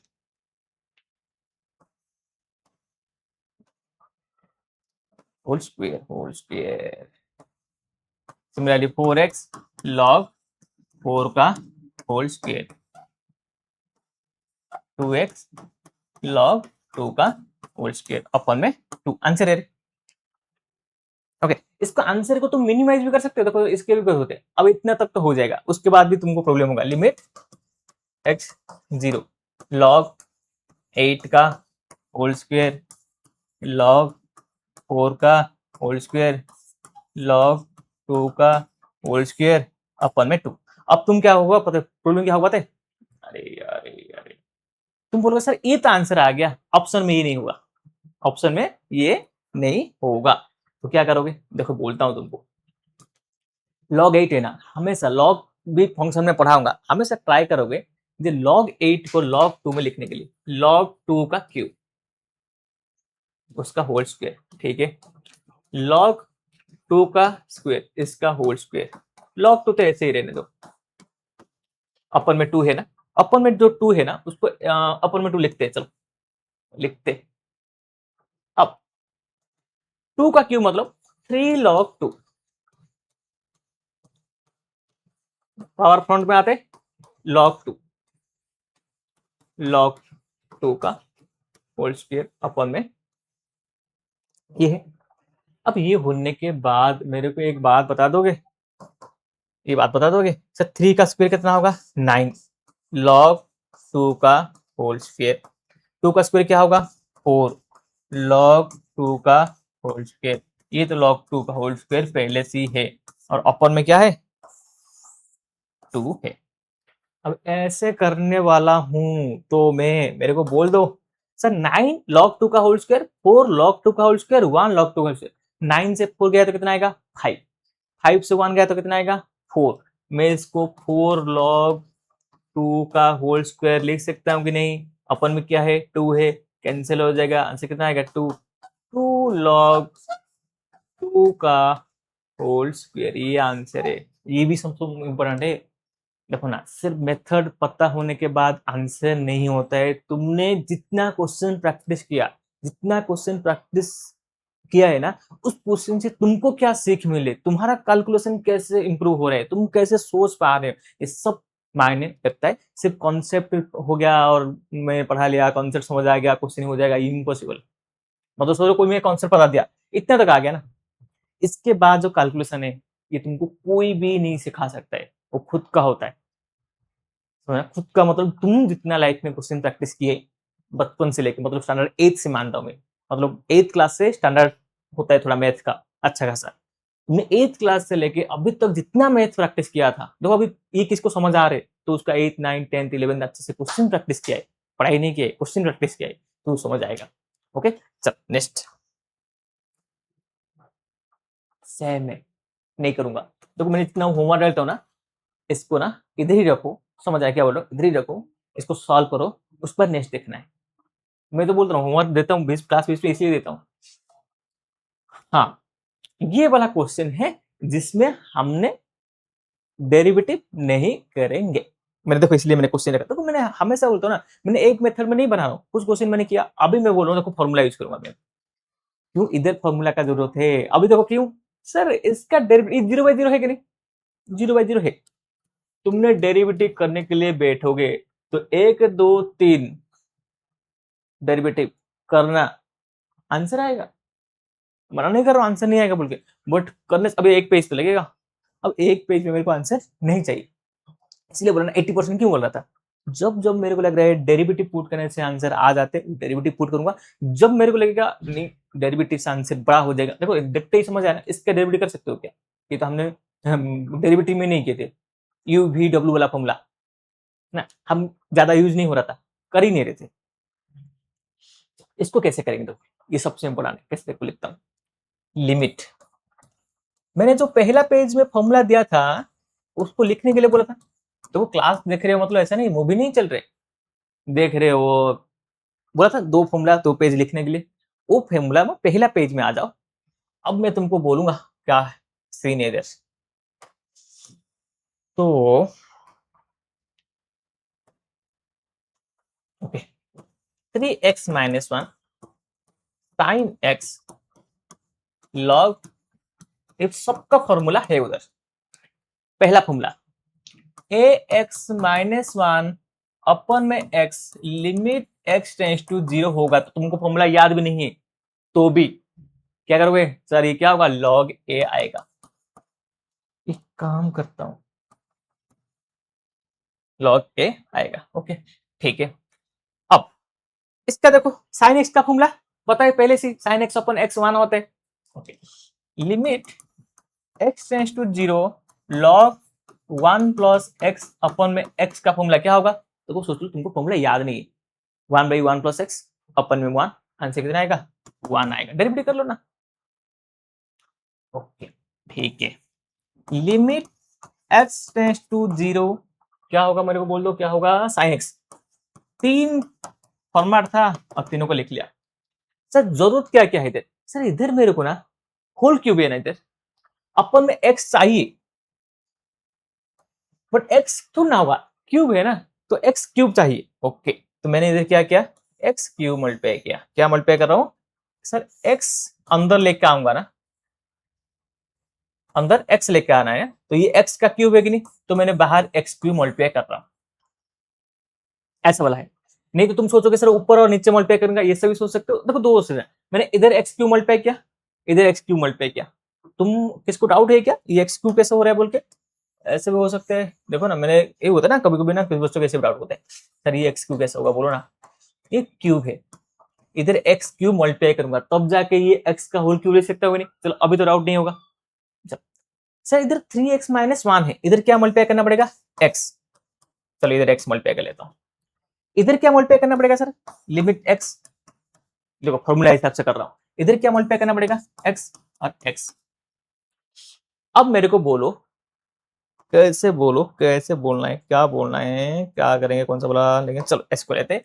whole square, whole square. Similarly 4x log 4 का होल स्क्वायर, 2x log 2 का होल स्क्वायर अपन में 2, आंसर है। ओके, इसका आंसर को तुम मिनिमाइज भी कर सकते हो, देखो इसके भी कर होते हैं। अब इतना तक तो हो जाएगा, उसके बाद भी तुमको प्रॉब्लम होगा। लिमिट x 0 log 8 का होल स्क्वायर log 4 का होल स्क्वायर log 2 का होल स्क्वायर अपन में 2। अब तुम क्या होगा पता, प्रॉब्लम क्या होगा? अरे अरे अरे, तुम बोलोगे सर ये तो आंसर आ गया, ऑप्शन में ये नहीं होगा, ऑप्शन में ये नहीं होगा, तो क्या करोगे? देखो बोलता हूं तुमको, log 8 है ना, हमेशा log भी फंक्शन में पढ़ाऊंगा, हमेशा ट्राई करोगे जो log 8 को log 2 में लिखने के लिए, log 2 का क्यूब उसका होल स्क्वायर, ठीक है, log 2 का स्क्वायर इसका होल स्क्वायर, log 2 तो ऐसे ही रहने दो, अपन में 2 है ना, अपन में जो 2 है ना उसको अपन में 2 लिखते हैं, चलो लिखते। अब 2 का क्यूब मतलब 3 log 2, पावर फ्रंट में आते log 2, log 2 का होल स्क्वायर अपन में ये है। अब ये होने के बाद मेरे को एक बात बता दोगे, ये बात बता दोगे सर 3 का स्क्वायर कितना होगा 9, log 2 का होल स्क्वायर, 2 का स्क्वायर क्या होगा 4, log 2 का होल स्क्वायर, ये तो log 2 का होल स्क्वायर पहले से ही है और अपन में क्या है 2 है। अब ऐसे करने वाला हूं तो मैं, मेरे को बोल दो सर 9 log 2 का होल स्क्वायर, 4 log 2 का होल स्क्वायर, 1 log 2 का होल स्क्वायर, 9 से 4 गया तो कितना आएगा 5, 5 से 1 गया तो कितना आएगा 4, मैं इसको 4 log 2 का होल स्क्वायर लिख सकता हूँ कि नहीं? अपन में क्या है 2 है, कैंसिल हो जाएगा, आंसर कितना आएगा 2, 2 log 2 का होल स्क्वायर, ये आंसर है। ये भी सबसे इम्पोर्टेंट है, देखो ना सिर्फ मेथड पता होने के बाद आंसर नहीं होता है, तुमने जितना क्वेश्चन प्रैक्टिस किया, जितना क्वेश्चन प्रैक्टिस किया है ना, उस क्वेश्चन से तुमको क्या सीख मिले, तुम्हारा कैलकुलेशन कैसे इंप्रूव हो रहा है, तुम कैसे सोच पा रहे हो, ये सब मायने रखता है। सिर्फ कॉन्सेप्ट हो गया और मैं पढ़ा लिया, कॉन्सेप्ट समझ आ गया, क्वेश्चन हो जाएगा, इम्पॉसिबल। मतलब सोचो कोई मैं कॉन्सेप्ट बता दिया, इतना तक आ गया ना, इसके बाद जो कैलकुलेशन है ये तुमको कोई भी नहीं सिखा सकता है, वो खुद का होता है। खुद का मतलब तुम जितना लाइफ में क्वेश्चन प्रैक्टिस किए बचपन से लेके, मतलब स्टैंडर्ड 8 से मानता हूं मैं, मतलब 8th क्लास से स्टैंडर्ड होता है थोड़ा मैथ का अच्छा खासा, तुमने 8th क्लास से लेके अभी तक जितना मैथ प्रैक्टिस किया था, देखो अभी ये किसको समझ आ रहे तो उसका 8 9 10 11 अच्छे से क्वेश्चन प्रैक्टिस किया है, पढ़ाई नहीं किया है, क्वेश्चन प्रैक्टिस किया है, तो समझ आएगा। ओके चल नेक्स्ट, सेम है नहीं करूंगा, देखो मैंने इतना होमवर्क डालता हूँ ना, इसको ना इधर ही रखो, समझ आया क्या बोलो, इधर ही रखो, इसको सॉल्व करो, उस पर नेक्स्ट देखना है। मैं तो बोल रहा हूँ होमवर्क देता हूँ 20 क्लास 20 में इसलिए देता हूँ। हाँ, ये वाला क्वेश्चन है जिसमें हमने डेरिवेटिव नहीं करेंगे, मैंने देखो इसलिए मैंने क्वेश्चन रखा, देखो मैंने हमेशा बोलता हूँ ना, मैंने एक मेथड में नहीं बना रहा हूँ, कुछ क्वेश्चन मैंने किया, अभी मैं बोल रहा हूँ देखो फॉर्मूला यूज करूंगा मैं। क्यों इधर फॉर्मूला का जरूरत है, अभी देखो क्यों सर, इसका डेरिवेटिव 0/0 है कि नहीं, 0/0 है। तुमने डेरिवेटिव करने के लिए बैठोगे तो 1 2 3 डेरिवेटिव करना, आंसर आएगा। मना नहीं कर रहा हूं आंसर नहीं आएगा बोल के, बट करने से अभी एक पेज तो लगेगा, अब एक पेज में मेरे को आंसर नहीं चाहिए, इसलिए बोला ना 80% क्यों बोल रहा था। जब जब मेरे को लग रहा है डेरिवेटिव पुट करने से आंसर आ जाते, डेरिवेटिव पुट करूंगा। जब मेरे को लगेगा नहीं डेरिवेटिव से आंसर बड़ा हो जाएगा, देखो देखते ही समझ आया ना, इसका डेरिवेटिव कर सकते हो क्या, ये तो हमने डेरिवेटिव में नहीं किए थे, यू वी डब्ल्यू वाला फॉर्मूला ना, हम ज्यादा यूज नहीं हो रहा था, कर ही नहीं रहे थे। इसको कैसे करेंगे, तो ये सबसे इंपॉर्टेंट है, कैसे को लिखता हूं, लिमिट। मैंने जो पहला पेज में फॉर्मूला दिया था उसको लिखने के लिए बोला था, तो वो क्लास देख रहे हो मतलब ऐसा नहीं मूवी नहीं चल रहे, देख रहे हो, बोला था 2 फॉर्मूला 2 पेज लिखने के लिए, वो फॉर्मूला में पहला पेज में आ जाओ। अब मैं तुमको बोलूंगा क्या सीन है इधर, तो okay 3x - 1 sin x log, इस सबका फॉर्मूला है उधर। पहला फॉर्मूला ax - 1 अपन में x limit x tends to 0 होगा, तो तुमको फॉर्मूला याद भी नहीं है तो भी क्या करोगे सर, ये क्या होगा log a आएगा। एक काम करता हूं, log a आएगा, ओके ठीक है। अब इसका देखो sin x का फॉर्मूला पता है पहले से, sin x अपन x 1 होता है, okay limit x tends to 0 log 1 plus x अपन में x का फॉर्मूला क्या होगा, तो सोच लो तुमको फॉर्मूला याद नहीं है, 1/1 प्लस x अपन में 1, आंसर कितना आएगा 1 आएगा, डेरिवेटिव कर लो ना, ओके ठीक है। लिमिट x टेंस टू 0 क्या होगा मेरे को बोल दो, क्या होगा sin x, 3 फॉर्मेट था और तीनों को लिख लिया। सर जरूरत क्या क्या है इधर, सर इधर मेरे को ना होल क्यूब है ना, इधर अपन में x चाहिए बट x क्यों ना होगा, क्यूब है ना, तो x क्यूब चाहिए, ओके तो मैंने इधर क्या किया x क्यूब मल्टीप्लाई किया, क्या मल्टीप्लाई कर रहा हूं सर, x अंदर लेके आऊंगा ना, अंदर x लेके आना है, तो ये x का क्यूब है कि नहीं, तो मैंने बाहर x क्यूब मल्टीप्लाई कर रहा हूं, ऐसा वाला है। नहीं तो तुम सोचोगे सर ऊपर और नीचे मल्टीप्लाई करूंगा, ये सभी सोच सकते हो, देखो दो ऑप्शन है, मैंने इधर x क्यूब मल्टीप्लाई किया, इधर x क्यूब मल्टीप्लाई किया, तुम किसको डाउट है क्या ये x क्यूब कैसे हो रहा है बोल के, ऐसे भी हो सकते हैं, देखो ना मैंने ये होता है ना कभी कभी ना कुछ बच्चों कैसे डाउट होता है, सर ये एक्स क्यूब कैसे होगा बोलो ना, ये क्यूब है, इधर एक्स क्यूब मल्टीप्लाई करूंगा तब जाके ये एक्स का होल क्यूब ले सकता होगा नहीं, चलो अभी तो डाउट नहीं होगा। सर इधर 3x - 1 है, इधर क्या मल्टीप्लाई करना पड़ेगा x, चलो इधर x मल्टीप्लाई कर लेता हूं, इधर क्या मल्टीप्लाई करना पड़ेगा सर, लिमिट x, देखो फॉर्मूला हिसाब से कर रहा हूं, इधर क्या मल्टीप्लाई करना पड़ेगा x और x। अब मेरे को बोलो कैसे बोलो, कैसे बोलना है, क्या बोलना है, क्या करेंगे, कौन सा बोला, लेकिन चलो इसको लेते हैं।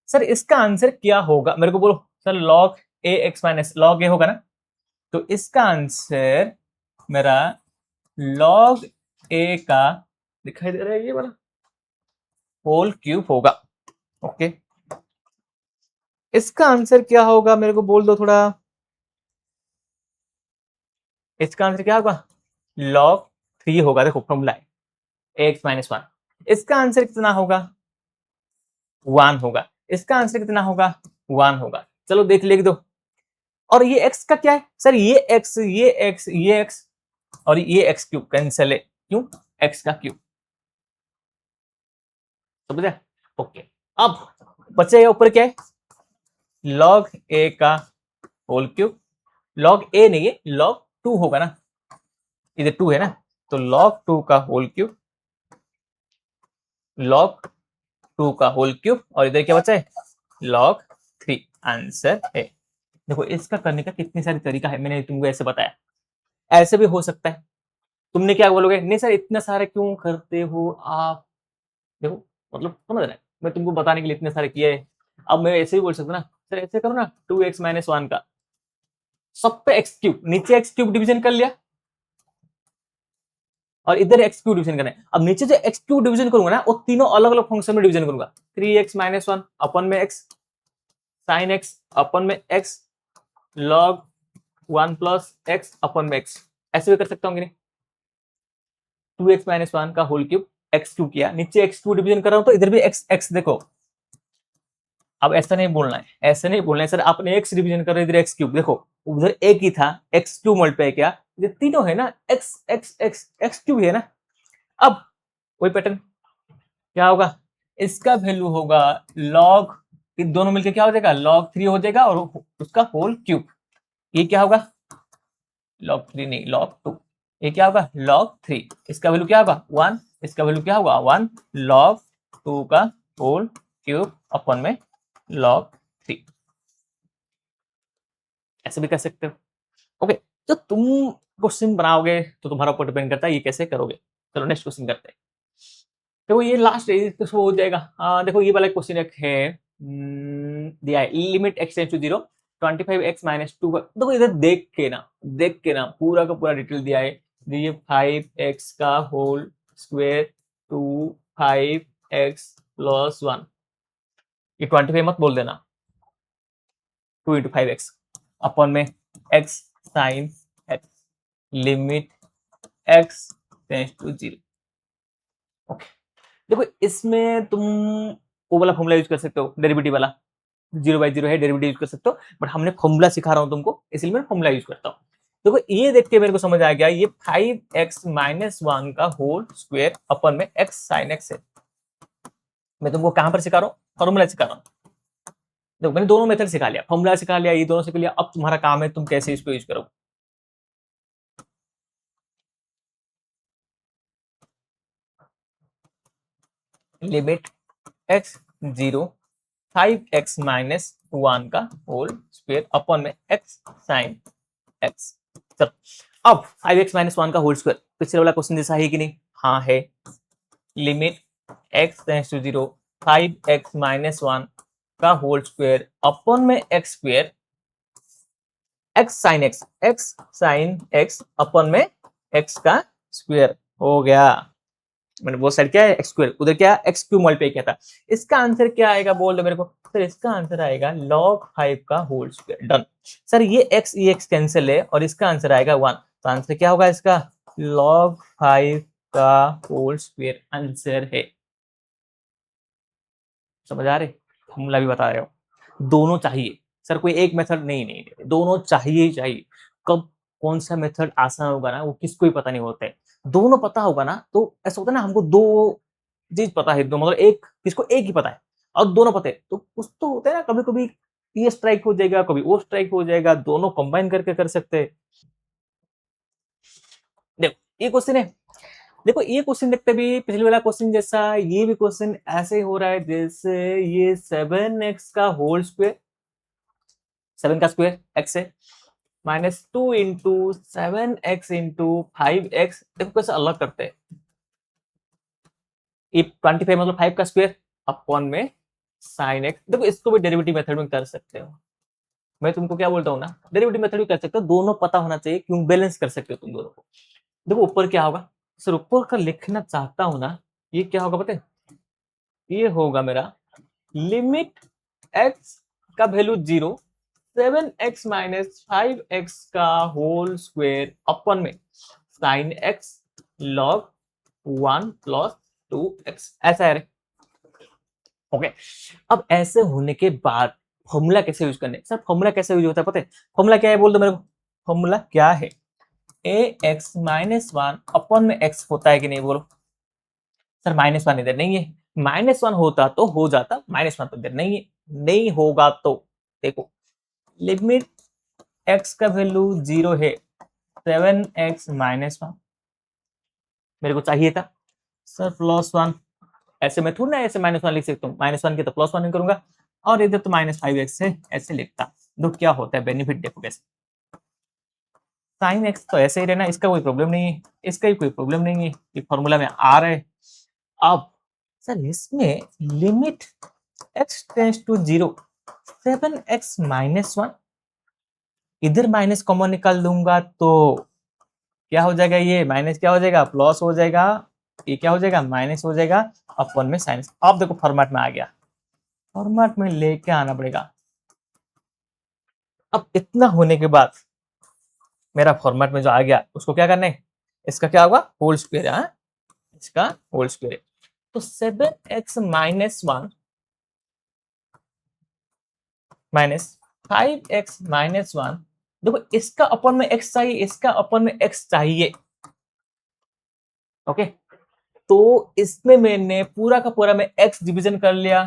सर इसका आंसर क्या होगा मेरे को बोलो, sir log a x minus log a होगा ना, तो इसका आंसर मेरा log a का दिखाई दे रहा है ये वाला होल क्यूब होगा, ओके इसका आंसर क्या होगा मेरे को बोल दो थोड़ा, इसका आंसर क्या होगा log 3 होगा, देखो फॉर्मूला है x - 1, इसका आंसर कितना होगा 1 होगा, इसका आंसर कितना होगा 1 होगा, चलो देख लिख दो। और ये x का क्या है सर, ये x ये x ये x और ये x क्यूब कैंसिल है, क्यों x का क्यूब, समझे, ओके। अब बचेगा ऊपर क्या है log a का होल क्यूब, log a नहीं है log 2 होगा ना, इधर 2 है ना, तो log 2 का होल क्यूब, log 2 का होल क्यूब, और इधर क्या बचा है log 3, आंसर है। देखो इसका करने का कितनी सारी तरीका है, मैंने तुमको ऐसे बताया, ऐसे भी हो सकता है, तुमने क्या बोलोगे नहीं सर इतने सारे क्यों करते हो आप, देखो मतलब समझ रहे हैं? मैं तुमको बताने के लिए इतने सारे किए हैं, अब मैं ऐसे ही बोल सकता ना सर, ऐसे करो ना 2x - 1 का सब पे x क्यूब, नीचे x क्यूब डिवीजन कर लिया, और इधर एक्स क्यू डिवीजन करना है। अब नीचे जो एक्स क्यू डिवीजन करूंगा ना वो तीनों अलग अलग फंक्शन में डिवीजन करूंगा। 3x माइनस 1 अपन में x साइन x अपन में x log 1 प्लस x अपन में x, ऐसे भी कर सकता हूँ कि नहीं। 2x माइनस 1 का होल क्यूब एक्स क्यू किया, नीचे एक्स क्यू डिवीजन कर रहा हूं तो इधर भी एक्स एक्स। देखो अब ऐसा नहीं बोलना है, ऐसा नहीं बोलना है सर आपने एक्स डिवीजन कर रहे इधर एक्स क्यूब। देखो उधर एक ही था, एक्स क्यू मल्टीप्लाई किया, ये तीनों है ना x x x x cube है ना। अब वही पैटर्न क्या होगा, इसका वैल्यू होगा लॉग, दोनों मिलकर क्या हो जाएगा लॉग 3 हो जाएगा और उसका होल क्यूब। ये क्या होगा लॉग 3 नहीं लॉग 2, ये क्या होगा लॉग 3, इसका वैल्यू क्या होगा 1, इसका वैल्यू क्या होगा 1 लॉग 2 का होल क्यूब अपन में लॉग 3, ऐसे भी कर सकते हो। ओके, तो तुम क्वेश्चन बनाओगे तो तुम्हारा ऊपर डिपेंड करता है ये कैसे करोगे। चलो नेक्स्ट क्वेश्चन करते हैं। देखो ये लास्ट तो हो जाएगा। देखो ये वाला क्वेश्चन एक है, दिया है limit x tends to 0 25x minus 2। देखो इधर देख के ना पूरा का पूरा डिटेल दिया है। ये 5x का whole square to 5x plus 1, ये 25 मत बोल देना, 2 इंटू 5x अपन में x sine x limit x tends to 0। Okay, देखो इसमें तुम वो वाला फॉर्मूला यूज कर सकते हो, डेरिवेटिव वाला 0/0 है, डेरिवेटिव यूज कर सकते हो, बट हमने फॉर्मूला सिखा रहा हूं तुमको इसलिए मैं फॉर्मूला यूज करता हूं। देखो ये देख के मेरे को समझ आ गया, ये 5x माइनस 1 का होल स्क्वायर अपन में x साइन x है। मैं तुमको कहां पर सिखा रहा हूं, फॉर्मूला सिखा रहा हूं। देखो मैंने दोनों मेथड सिखा लिया, फॉर्मूला सिखा लिया, ये दोनों सिखा लिया। अब तुम्हारा काम है तुम कैसे इसको यूज करोगे। लिमिट x 0 5x माइनस 1 का होल स्क्वायर अपन में x साइन x। चलो अब 5x माइनस 1 का होल स्क्वायर पिछले वाला क्वेश्चन जैसा है कि नहीं, हाँ है। Limit x tends to 0 5x minus 1 का होल स्क्वायर अपन में x square x sine x अपन में x का स्क्वायर हो गया। मैंने वो साइड क्या है एक्स स्क्वायर, उधर क्या एक्स क्यू मल्टीप्लाई किया था। इसका आंसर क्या आएगा बोल दो मेरे को सर, इसका आंसर आएगा log 5 का होल स्क्वायर। डन सर, ये x कैंसिल है और इसका आंसर आएगा 1, तो आंसर क्या होगा इसका log 5 का होल स्क्वायर आंसर है। समझ आ रहे, फॉर्मूला भी बता रहे हो। दोनों चाहिए सर, कोई एक मेथड नहीं, दोनों चाहिए ही चाहिए। कब कौन सा मेथड आसान होगा ना वो किसको ही पता नहीं होता है। दोनों पता होगा ना तो ऐसा होता है ना, हमको दो चीज पता है, दो मतलब एक किसको एक ही पता है और दोनों पता है तो कुछ तो होता है ना, कभी कभी ये स्ट्राइक हो जाएगा कभी वो स्ट्राइक हो जाएगा, दोनों कंबाइन करके कर सकते हैं। देखो ये क्वेश्चन है, देखो ये क्वेश्चन देखते भी पिछले वाला क्वेश्चन जैसा ये भी क्वेश्चन ऐसे हो रहा है जैसे ये 7x का होल स्क्वायर, 7 का स्क्वायर x है minus 2 into 7x into 5x। देखो कैसे अलग करते हैं, ये 25 मतलब 5 का स्क्वायर अपॉन में साइन x। देखो इसको भी डेरिवेटिव मेथड में कर सकते हो, मैं तुमको क्या बोलता हूँ ना डेरिवेटिव मेथड भी कर सकते हो, दोनों पता होना चाहिए क्यों बैलेंस कर सकते हो तुम दोनों को। देखो ऊपर क्या होगा सर, ऊपर का लिखना चाहता हूं ना, ये क्या होगा पता है, ये होगा मेरा लिमिट x का वैल्यू 0 7x माइनस 5x का होल स्क्वायर अपन में sign x log 1 plus 2x, ऐसा है रे। ओके, अब ऐसे होने के बाद फॉर्मूला कैसे यूज करने, सर फॉर्मूला कैसे यूज होता है पता है, फॉर्मूला क्या है बोल दो मेरे को, फॉर्मूला क्या है ax माइनस 1 अपन में x होता है कि नहीं बोलो। सर माइनस 1 इधर नहीं है, माइनस 1 होता तो हो जाता, माइनस 1 तो इधर नहीं है, नहीं होगा तो देखो लिमिट x का वैल्यू 0 है 7x माइनस 1, मेरे को चाहिए था सर प्लस 1, ऐसे मैं थोड़ा ना ऐसे माइनस 1 लिख सकता हूँ, माइनस 1 के तो प्लस 1 करूंगा और इधर तो माइनस 5x है ऐसे लिखता। तो क्या होता है बेनिफिट देखो कैसे, साइन एक्स तो ऐसे ही रहना, इसका कोई प्रॉब्लम नहीं है, इसका ही कोई प्रॉब्लम नहीं है, ये फॉर्मूला में आ रहा है। अब सर इसमें limit x tends to 0 7x minus 1, इधर माइनस कॉमन निकाल दूंगा तो क्या हो जाएगा, ये माइनस क्या हो जाएगा, प्लस हो जाएगा, ये क्या हो जाएगा, माइनस हो जाएगा, अपन में साइंस। अब देखो फॉर्मेट में आ गया, फॉर्मेट में लेके आना पड़ेगा। अब इतना होने के बाद मेरा फॉर्मेट में जो आ गया उसको क्या करना है, इसका क्या होगा, होल स्क्वायर है, इसका होल स्क्वायर। तो 7x-1 माइनस 5x-1, देखो इसका अपन में x चाहिए, इसका अपन में x चाहिए। ओके, तो इसमें मैंने पूरा का पूरा मैं x डिवीजन कर लिया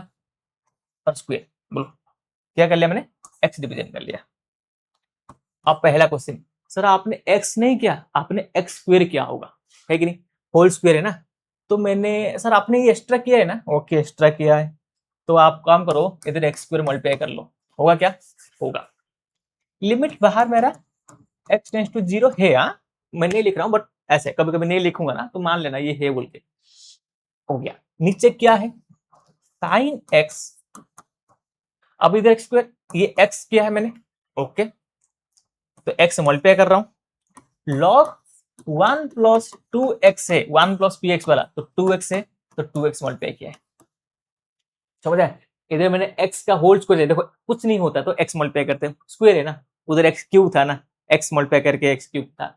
और स्क्वायर, बोलो क्या कर लिया मैंने, x डिवीजन कर लिया। अब पहला क्वेश्चन, सर आपने x नहीं किया, आपने x स्क्वायर किया होगा, है कि नहीं, होल स्क्वायर है ना। तो मैंने, सर आपने ये एक्स्ट्रा किया है ना, ओके एक्स्ट्रा किया है, तो आप काम करो इधर x स्क्वायर मल्टीप्लाई कर लो, होगा क्या, होगा। लिमिट बाहर मेरा x टेंस टू 0 है, हाँ मैं नहीं लिख रहा हूं, बट ऐसे कभी कभी नहीं लिखूंगा ना तो मान लेना ये है बोल के, हो गया। नीचे क्या है, साइन x, अब इधर x स्क्वायर, ये x किया है मैंने, ओके, तो x मल्टीप्लाई कर रहा हूं, लॉग 1 प्लस 2x है, 1 प्लस px वाला, तो 2x है, तो 2x मल्टीप्लाई किया है, समझ आए। इधर मैंने x का होल स्क्वायर, देखो कुछ नहीं होता तो x मल्टीप्लाई करते हैं, स्क्वायर है ना, उधर x क्यूब था ना, x मल्टीप्लाई करके x क्यूब था।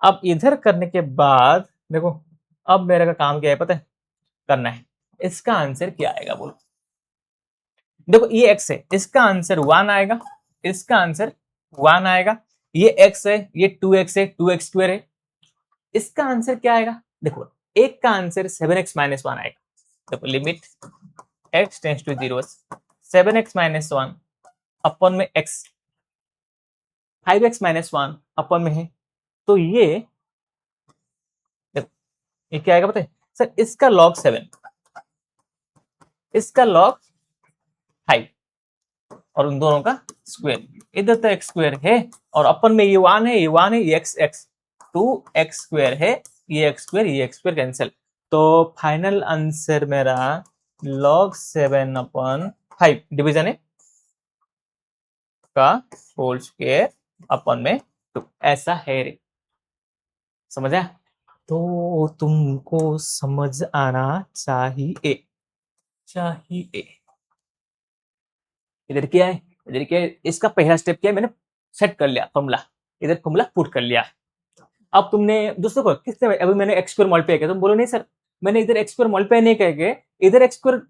अब इधर करने के बाद देखो, अब मेरे का काम क्या है पता है, करना है, इसका आंसर क्या आएगा बोलो। देखो ये x है, इसका आंसर 1 आएगा, इसका आंसर 1 आएगा, ये x है, ये 2x है, 2x स्क्वायर है, इसका आंसर क्या आएगा, देखो एक का आंसर 7x-1 आएगा। देखो limit x tends to 0, 7x-1 अपन में x, 5x-1 अपन में है, तो ये देखो ये क्या आएगा पता है सर, इसका log 7, इसका log 5 और उन दोनों का स्क्वायर, इधर तो x स्क्वायर है और अपन में ये 1 है, ये 1 है, ये x 2x स्क्वायर है, ये x स्क्वायर कैंसिल, तो फाइनल आंसर मेरा log 7/5 डिवीजन है का होल स्क्वायर अपन में 2, ऐसा है रे, समझा। तो तुमको समझ आना चाहिए, चाहिए। इधर क्या है, इधर क्या है, इसका पहला स्टेप क्या है, मैंने सेट कर लिया फॉर्मूला, इधर फॉर्मूला पुट कर लिया। अब तुमने दोस्तों को किसने, अभी मैंने एक्स स्क्वायर मल्टीप्लाई किया, तुम बोलो नहीं सर मैंने इधर एक्स स्क्वायर मल्टीप्लाई नहीं करके इधर एक्स स्क्वायर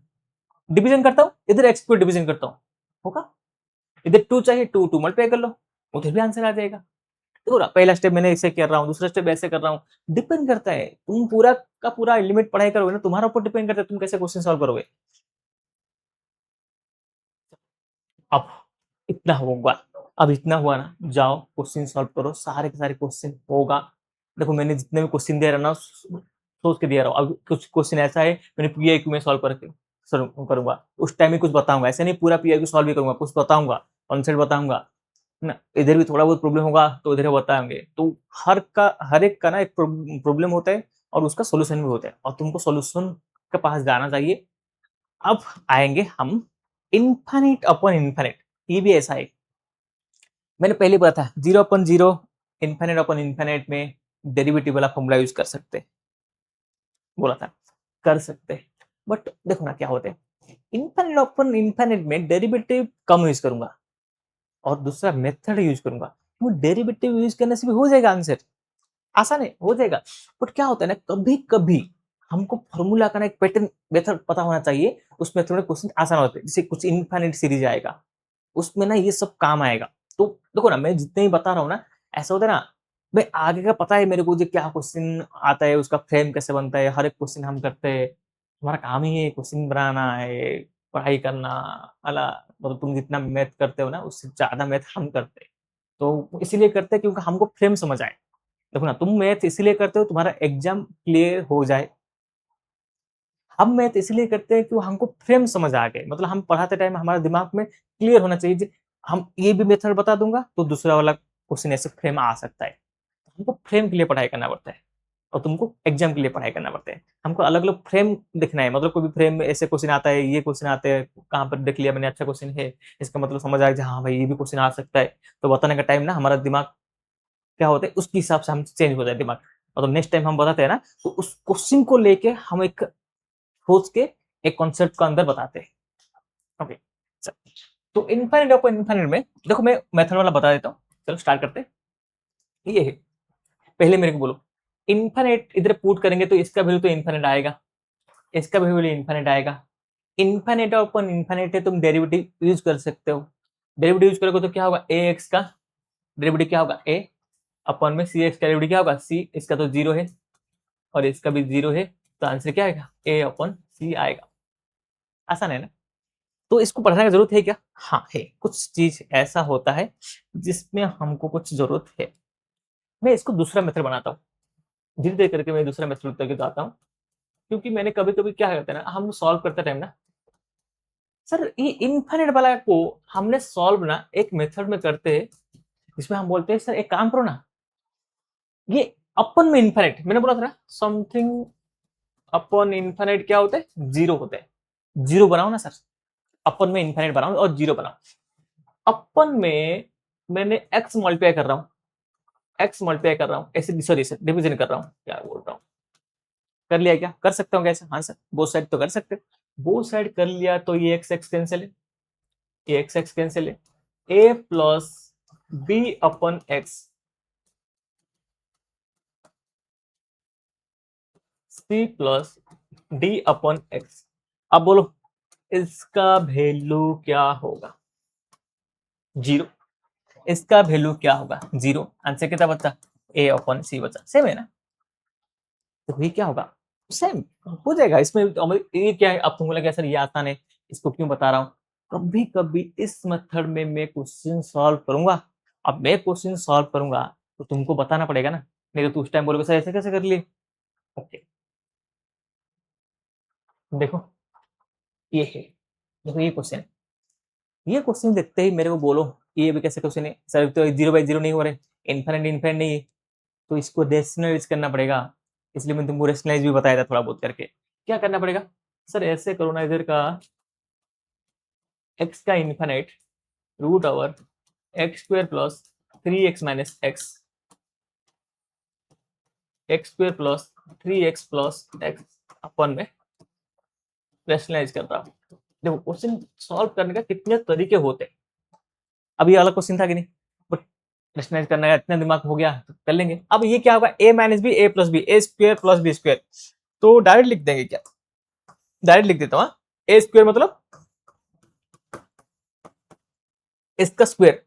डिवीजन करता हूँ, इधर एक्स स्क्वायर डिवीजन करता हूँ, होगा। इधर 2 चाहिए, 2 मल्टीप्लाई कर लो, उधर भी आंसर आ जाएगा। देखो ना पहला स्टेप मैंने ऐसे कर रहा हूँ, दूसरा स्टेप ऐसे कर रहा हूँ, डिपेंड करता है, तुम पूरा का पूरा लिमिट पढ़ाई करोगे ना, तुम्हारा ऊपर डिपेंड करता है तुम कैसे क्वेश्चन सॉल्व करोगे। अब इतना होगा, अब इतना हुआ ना, जाओ क्वेश्चन सॉल्व करो, सारे के सारे क्वेश्चन होगा। देखो मैंने जितने भी क्वेश्चन दे रहा ना सोच के दिया रहा हूँ, अब कुछ क्वेश्चन ऐसा है मैंने पीआईक्यू में सॉल्व करके करूंगा, उस टाइम में कुछ बताऊंगा, ऐसे नहीं पूरा पीआईक्यू सॉल्व भी करूंगा, कुछ बताऊंगा, कॉन्सेप्ट बताऊंगा ना, इधर भी थोड़ा बहुत प्रॉब्लम होगा तो इधर बताएंगे, तो हर एक का ना एक प्रॉब्लम होता है और उसका सोल्यूशन भी होता है, और तुमको सोल्यूशन के पास जाना चाहिए। अब आएंगे हम इन्फिनिट अपन इन्फिनिट, ये भी ऐसा है, मैंने पहले बोला था 0/0 इन्फिनिट अपन इन्फिनिट में डेरिवेटिव वाला फॉर्मूला यूज कर सकते, बोला था कर सकते, बट देखो ना क्या होता है, इन्फिनिट अपन इन्फिनिट में डेरिवेटिव कम यूज करूंगा और दूसरा मेथड यूज करूंगा, वो डेरिवेटिव यूज करने से भी हो जाएगा आंसर, आसान है हो जाएगा, बट क्या होता है ना कभी कभी हमको फॉर्मूला का ना एक पैटर्न मेथड पता होना चाहिए, उस मेथड में क्वेश्चन आसान होते हैं, जैसे कुछ इन्फिनिट सीरीज आएगा उसमें ना ये सब काम आएगा। तो देखो ना मैं जितने ही बता रहा हूँ ना, ऐसा होता है ना, मैं आगे का पता है मेरे को जो क्या क्वेश्चन आता है, उसका फ्रेम कैसे बनता है, हर एक क्वेश्चन हम करते हैं, हमारा काम ही है क्वेश्चन बनाना है, पढ़ाई करना, अला मतलब तुम जितना मैथ करते हो ना उससे ज्यादा मैथ हम करते हैं, तो इसीलिए करते हैं क्योंकि हमको फ्रेम समझ आए। देखो ना तुम मैथ इसीलिए करते हो तुम्हारा एग्जाम क्लियर हो जाए, हम मैथ इसलिए करते हैं कि वो हमको फ्रेम समझ आ गए, मतलब हम पढ़ाते टाइम हमारे दिमाग में क्लियर होना चाहिए जी, हम ये भी मेथड बता दूंगा तो दूसरा वाला क्वेश्चन ऐसे फ्रेम आ सकता है, हमको फ्रेम के लिए पढ़ाई करना पड़ता है और तुमको एग्जाम के लिए पढ़ाई करना पड़ता है, हमको अलग अलग फ्रेम देखना है, मतलब कोई भी फ्रेम में ऐसे क्वेश्चन आता है, ये क्वेश्चन आते हैं, कहाँ पर देख लिया मैंने अच्छा क्वेश्चन है, इसका मतलब समझ आ गया हाँ भाई ये भी क्वेश्चन आ सकता है, तो बताने का टाइम ना हमारा दिमाग क्या होता है उसके हिसाब से हम चेंज हो जाए दिमाग। मतलब नेक्स्ट टाइम हम बताते हैं ना तो उस क्वेश्चन को लेके हम एक सोच के एक कॉन्सेप्ट को अंदर बताते हैं। ओके, तो इनफाइनाइट अपॉन इनफाइनाइट में देखो मैं मेथड वाला बता देता हूँ। चलो स्टार्ट करते हैं। ये है, पहले मेरे को बोलो इनफाइनाइट इधर पुट करेंगे तो इसका वैल्यू तो इनफाइनाइट आएगा, इसका वैल्यू इनफाइनाइट आएगा। इनफाइनाइट अपॉन इनफाइनाइट है, तुम डेरिवेटिव यूज कर सकते हो। डेरिवेटिव यूज करोगे तो क्या होगा, ए एक्स का डेरिवेटिव क्या होगा ए, अपॉन में सी एक्स का डेरिवेटिव क्या होगा सी, इसका तो जीरो है और इसका भी जीरो है, तो आंसर क्या आएगा ए अपॉन सी आएगा। आसान है ना। तो इसको पढ़ने की जरूरत है क्या, हाँ है, कुछ चीज ऐसा होता है जिसमें हमको कुछ जरूरत है। मैं इसको दूसरा मेथड बनाता हूँ, धीरे धीरे करके मैं दूसरा मेथड करके आता हूँ। क्योंकि मैंने कभी कभी क्या करते हैं ना, हम सॉल्व करते टाइम ना, सर ये इनफाइनाइट वाला को हमने सॉल्व ना एक मेथड में करते हैं जिसमें हम बोलते हैं सर एक काम करो ना, ये अपन में इनफाइनाइट मैंने बोला था ना, समथिंग अपन इनफाइनाइट क्या होता है जीरो होता है। जीरो बनाओ ना सर, अपन में इनफाइनाइट बनाओ और जीरो बनाओ। अपन में मैंने एक्स मल्टीप्लाई कर रहा हूँ, एक्स मल्टीप्लाई कर रहा हूँ, ऐसे सॉरी सर डिवीजन कर रहा हूँ, क्या बोल रहा हूँ, कर लिया क्या, कर सकता हूँ कैसे, हाँ सर बोथ साइड तो कर सकते, बोथ साइड कर लिया तो ये एक्स एक्स कैंसिल है, ये एक्स एक्स कैंसिल है, ए प्लस बी अपन एक्स, सी प्लस डी अपन एक्स। अब बोलो इसका वैल्यू क्या होगा, जीरो। इसका वैल्यू क्या होगा जीरो, आंसर कितना बचा ए अपन सी बचा, सेम है ना। तो ये क्या होगा सेम हो जाएगा इसमें। ये क्या है, अब तुमको लगा सर ये आसान है, इसको क्यों बता रहा हूँ। कभी कभी इस मेथड में मैं क्वेश्चन सॉल्व करूंगा, अब मैं क्वेश्चन सॉल्व करूंगा तो तुमको बताना पड़ेगा ना, नहीं तो तू उस टाइम बोलोगे सर ऐसे कैसे कर लिए। ओके देखो ये है, देखो ये क्वेश्चन, ये क्वेश्चन देखते ही मेरे को बोलो ये भी कैसे क्वेश्चन है सर, तो जीरो बाई जीरो नहीं हो रहे, इनफाइनाइट इनफाइनाइट नहीं है, तो इसको रेशनलाइज करना पड़ेगा। इसलिए मैंने तुमको रेशनलाइज भी बताया था थोड़ा बहुत करके। क्या करना पड़ेगा सर, ऐसे करो ना, इधर का एक्स का infinite root over x square plus 3x minus x, x square plus 3x plus x अपन में रेशनलाइज कर रहा हूँ। देखो क्वेश्चन सॉल्व करने का कितने तरीके होते हैं, अब ये अलग क्वेश्चन था कि नहीं, बट रेशनलाइज करने का इतना दिमाग हो गया तो कर लेंगे। अब ये क्या होगा ए माइनस बी ए प्लस बी, ए स्क्वायर प्लस बी स्क्वायर, तो डायरेक्ट लिख देंगे क्या, डायरेक्ट लिख देता हूँ। ए स्क्वायर मतलब इसका स्क्वायर,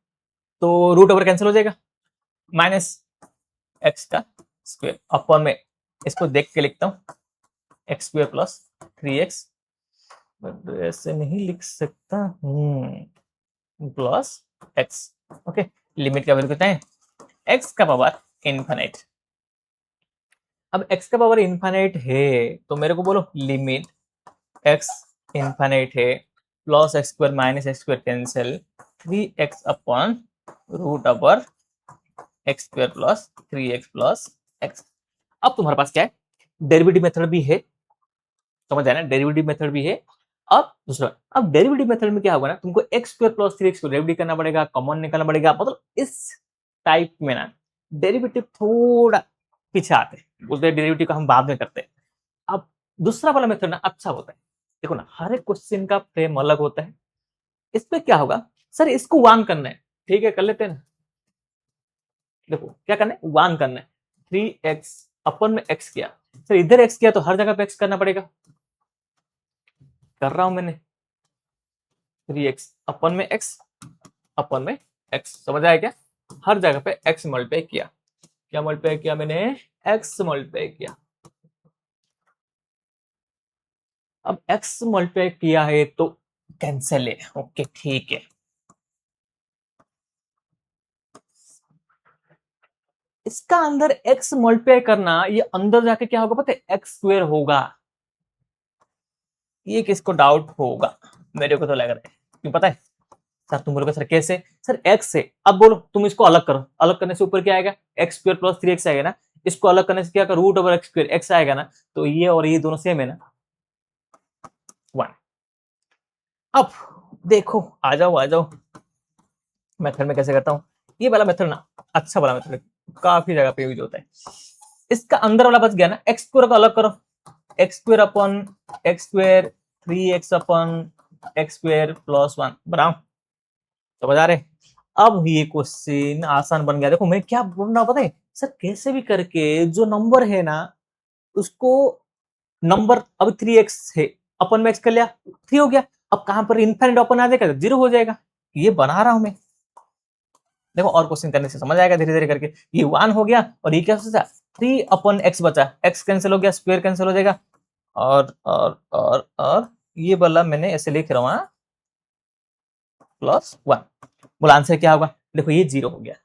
तो रूट ओवर कैंसिल हो जाएगा, माइनस एक्स का स्क्वायर अपॉन में, इसको देख के लिखता हूँ एक्स स्क्वायर प्लस 3x, ऐसे नहीं लिख सकता प्लस एक्स। ओके, लिमिट का वैल्यू कितना है एक्स का पावर इनफाइनाइट। अब एक्स का पावर इनफाइनाइट है तो मेरे को बोलो लिमिट एक्स इनफाइनाइट है plus x square minus x square cancel 3x upon root over x square plus 3x plus x. अब तुम्हारे पास क्या है, डेरिवेटिव मेथड भी है, समझ आया ना, डेरिवेटिव मेथड भी है। अब दूसरा, अब डेरिवेटिव मेथड में क्या होगा ना, तुमको एक्स स्क्वायर प्लस 3x को डेरिवेटिव करना पड़ेगा, कॉमन निकालना पड़ेगा, मतलब इस टाइप में ना डेरिवेटिव थोड़ा पीछे आते हैं, बोलते हैं डेरिवेटिव का हम बाद में करते हैं। अब दूसरा वाला मेथड ना अच्छा होता है, देखो ना हर एक क्वेश्चन का फ्रेम अलग होता है। इसमें क्या होगा सर, इसको वन करना है, ठीक है कर लेते हैं ना। देखो क्या करना है, वन करना है, 3x अपन में x किया, सर इधर x किया तो हर जगह पे x करना पड़ेगा, कर रहा हूं मैंने 3x अपन में x, अपन में x, समझ आया क्या, हर जगह पे x मल्टीप्लाई किया, क्या मल्टीप्लाई किया मैंने x मल्टीप्लाई किया। अब x मल्टीप्लाई किया है तो कैंसिल है, ओके ठीक है। इसका अंदर x मल्टीप्लाई करना, ये अंदर जाके क्या होगा पता है एक्स स्क्वायर होगा, ये किसको डाउट होगा, मेरे को तो लग रहा है, क्यों पता है सर, तुम बोलोगे सर कैसे, सर x से, अब बोलो तुम इसको अलग करो, अलग करने से ऊपर क्या आएगा एक्स स्क्वायर प्लस 3x आएगा ना, इसको अलग करने से क्या होगा root over x square x आएगा ना, तो ये और ये दोनों सेम है ना, वन। अब देखो आ जाओ मेथड में कैसे करता हूं, ये वाला मेथड ना अच्छा वाला मेथड है, काफी जगह पे यूज होता है। इसका अंदर वाला बच गया ना, एक्स स्क्वायर को अलग करो, x square upon x square 3x अपन एक्स स्क्वायर प्लस 1 बनाओ, तो बता रहे। अब ये क्वेश्चन आसान बन गया। देखो मैं क्या बोल रहा हूं पता है सर, कैसे भी करके जो नंबर है ना उसको, नंबर अब 3x है, अपन में एक्स कर लिया 3 हो गया, अब कहां पर इनफाइनाइट अपन आ जाएगा, 0 हो जाएगा। ये बना रहा हूं मैं, देखो और क्वेश्चन करने से समझ आएगा धीरे धीरे करके। ये 1 हो गया और ये क्या सोचा, 3 अपन एक्स बचा, एक्स कैंसिल हो गया, स्क्वायर कैंसिल हो जाएगा, और ये वाला मैंने ऐसे लिख रहा हूं +1। बोला आंसर क्या होगा, देखो ये 0 हो गया,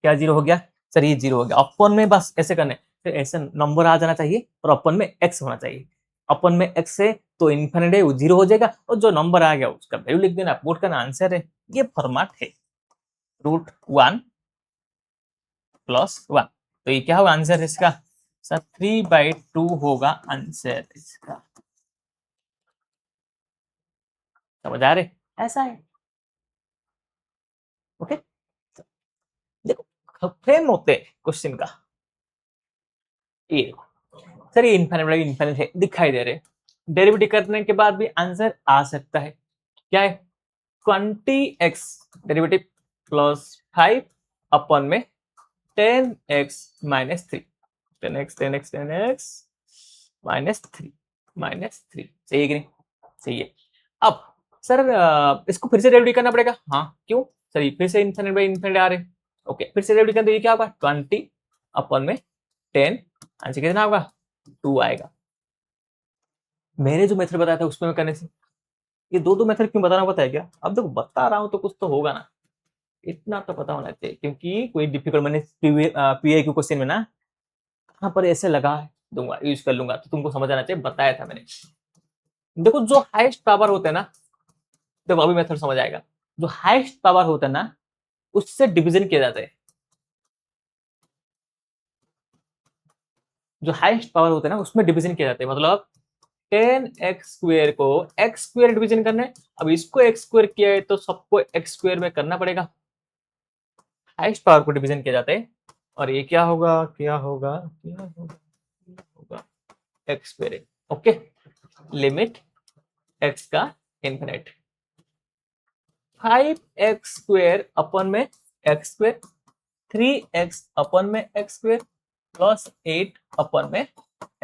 क्या 0 हो गया सर, ये 0 हो गया। अपन में बस ऐसे करने, फिर ऐसे नंबर आ जाना चाहिए और अपन में एक्स होना चाहिए। अपन में एक्स है तो इनफिनिट है, वो 0 हो जाएगा, और जो नंबर आ गया उसका वैल्यू लिख देना, पुट करना, आंसर है। ये फॉर्मेट है, √1 +1। तो ये क्या होगा आंसर इसका सर, 3/2 होगा आंसर इसका। समझ आ रहे, ऐसा है। ओके, देखो फ्रेम होते क्वेश्चन का, ये सर ये इनफाइनाइट इनफाइनाइट है दिखाई दे रहे, डेरिवेटिव करने के बाद भी आंसर आ सकता है। क्या है, 20x डेरिवेटिव +5 अपन में 10x -3, 10x -3 सही है कि नहीं, सही है। अब सर इसको फिर से डेरिवेटिव करना पड़ेगा, हाँ क्यों सर, ये फिर से इनफिनिट बाई इनफिनिट आ रहे, ओके फिर से डेरिवेटिव करते, ये क्या होगा 20 अपन में 10, आंसर कितना होगा 2 आएगा। मैंने जो मेथड बताया था उसमें करने से, ये दो दो मेथड क्यों बताना पता है क्या, अब देखो बता रहा हूं तो कुछ तो होगा ना, इतना तो पता होना चाहिए, क्योंकि कोई डिफिकल्ट मैंने PIQ क्वेश्चन में ना कहां पर ऐसे लगा दूंगा, यूज कर लूंगा, तो तुमको समझ आना चाहिए, बताया था मैंने। देखो जो हाईएस्ट पावर होता है ना, देखो अभी मेथड समझ आएगा, जो हाईएस्ट पावर होता है ना उससे डिवीजन किया जाता है, जो हाईएस्ट पावर होता है ना उसमें डिवीजन किया जाता है, मतलब 10x² को x² डिवीजन करना है, अब इसको x² किया है तो सबको x² में करना पड़ेगा, हाईएस्ट पावर को डिवीजन किया जाता है, और ये क्या होगा क्या होगा क्या होगा, क्या होगा x², ओके, लिमिट x का इनफिनिट 5x² अपन में x², 3x अपन में x² +8 अपन में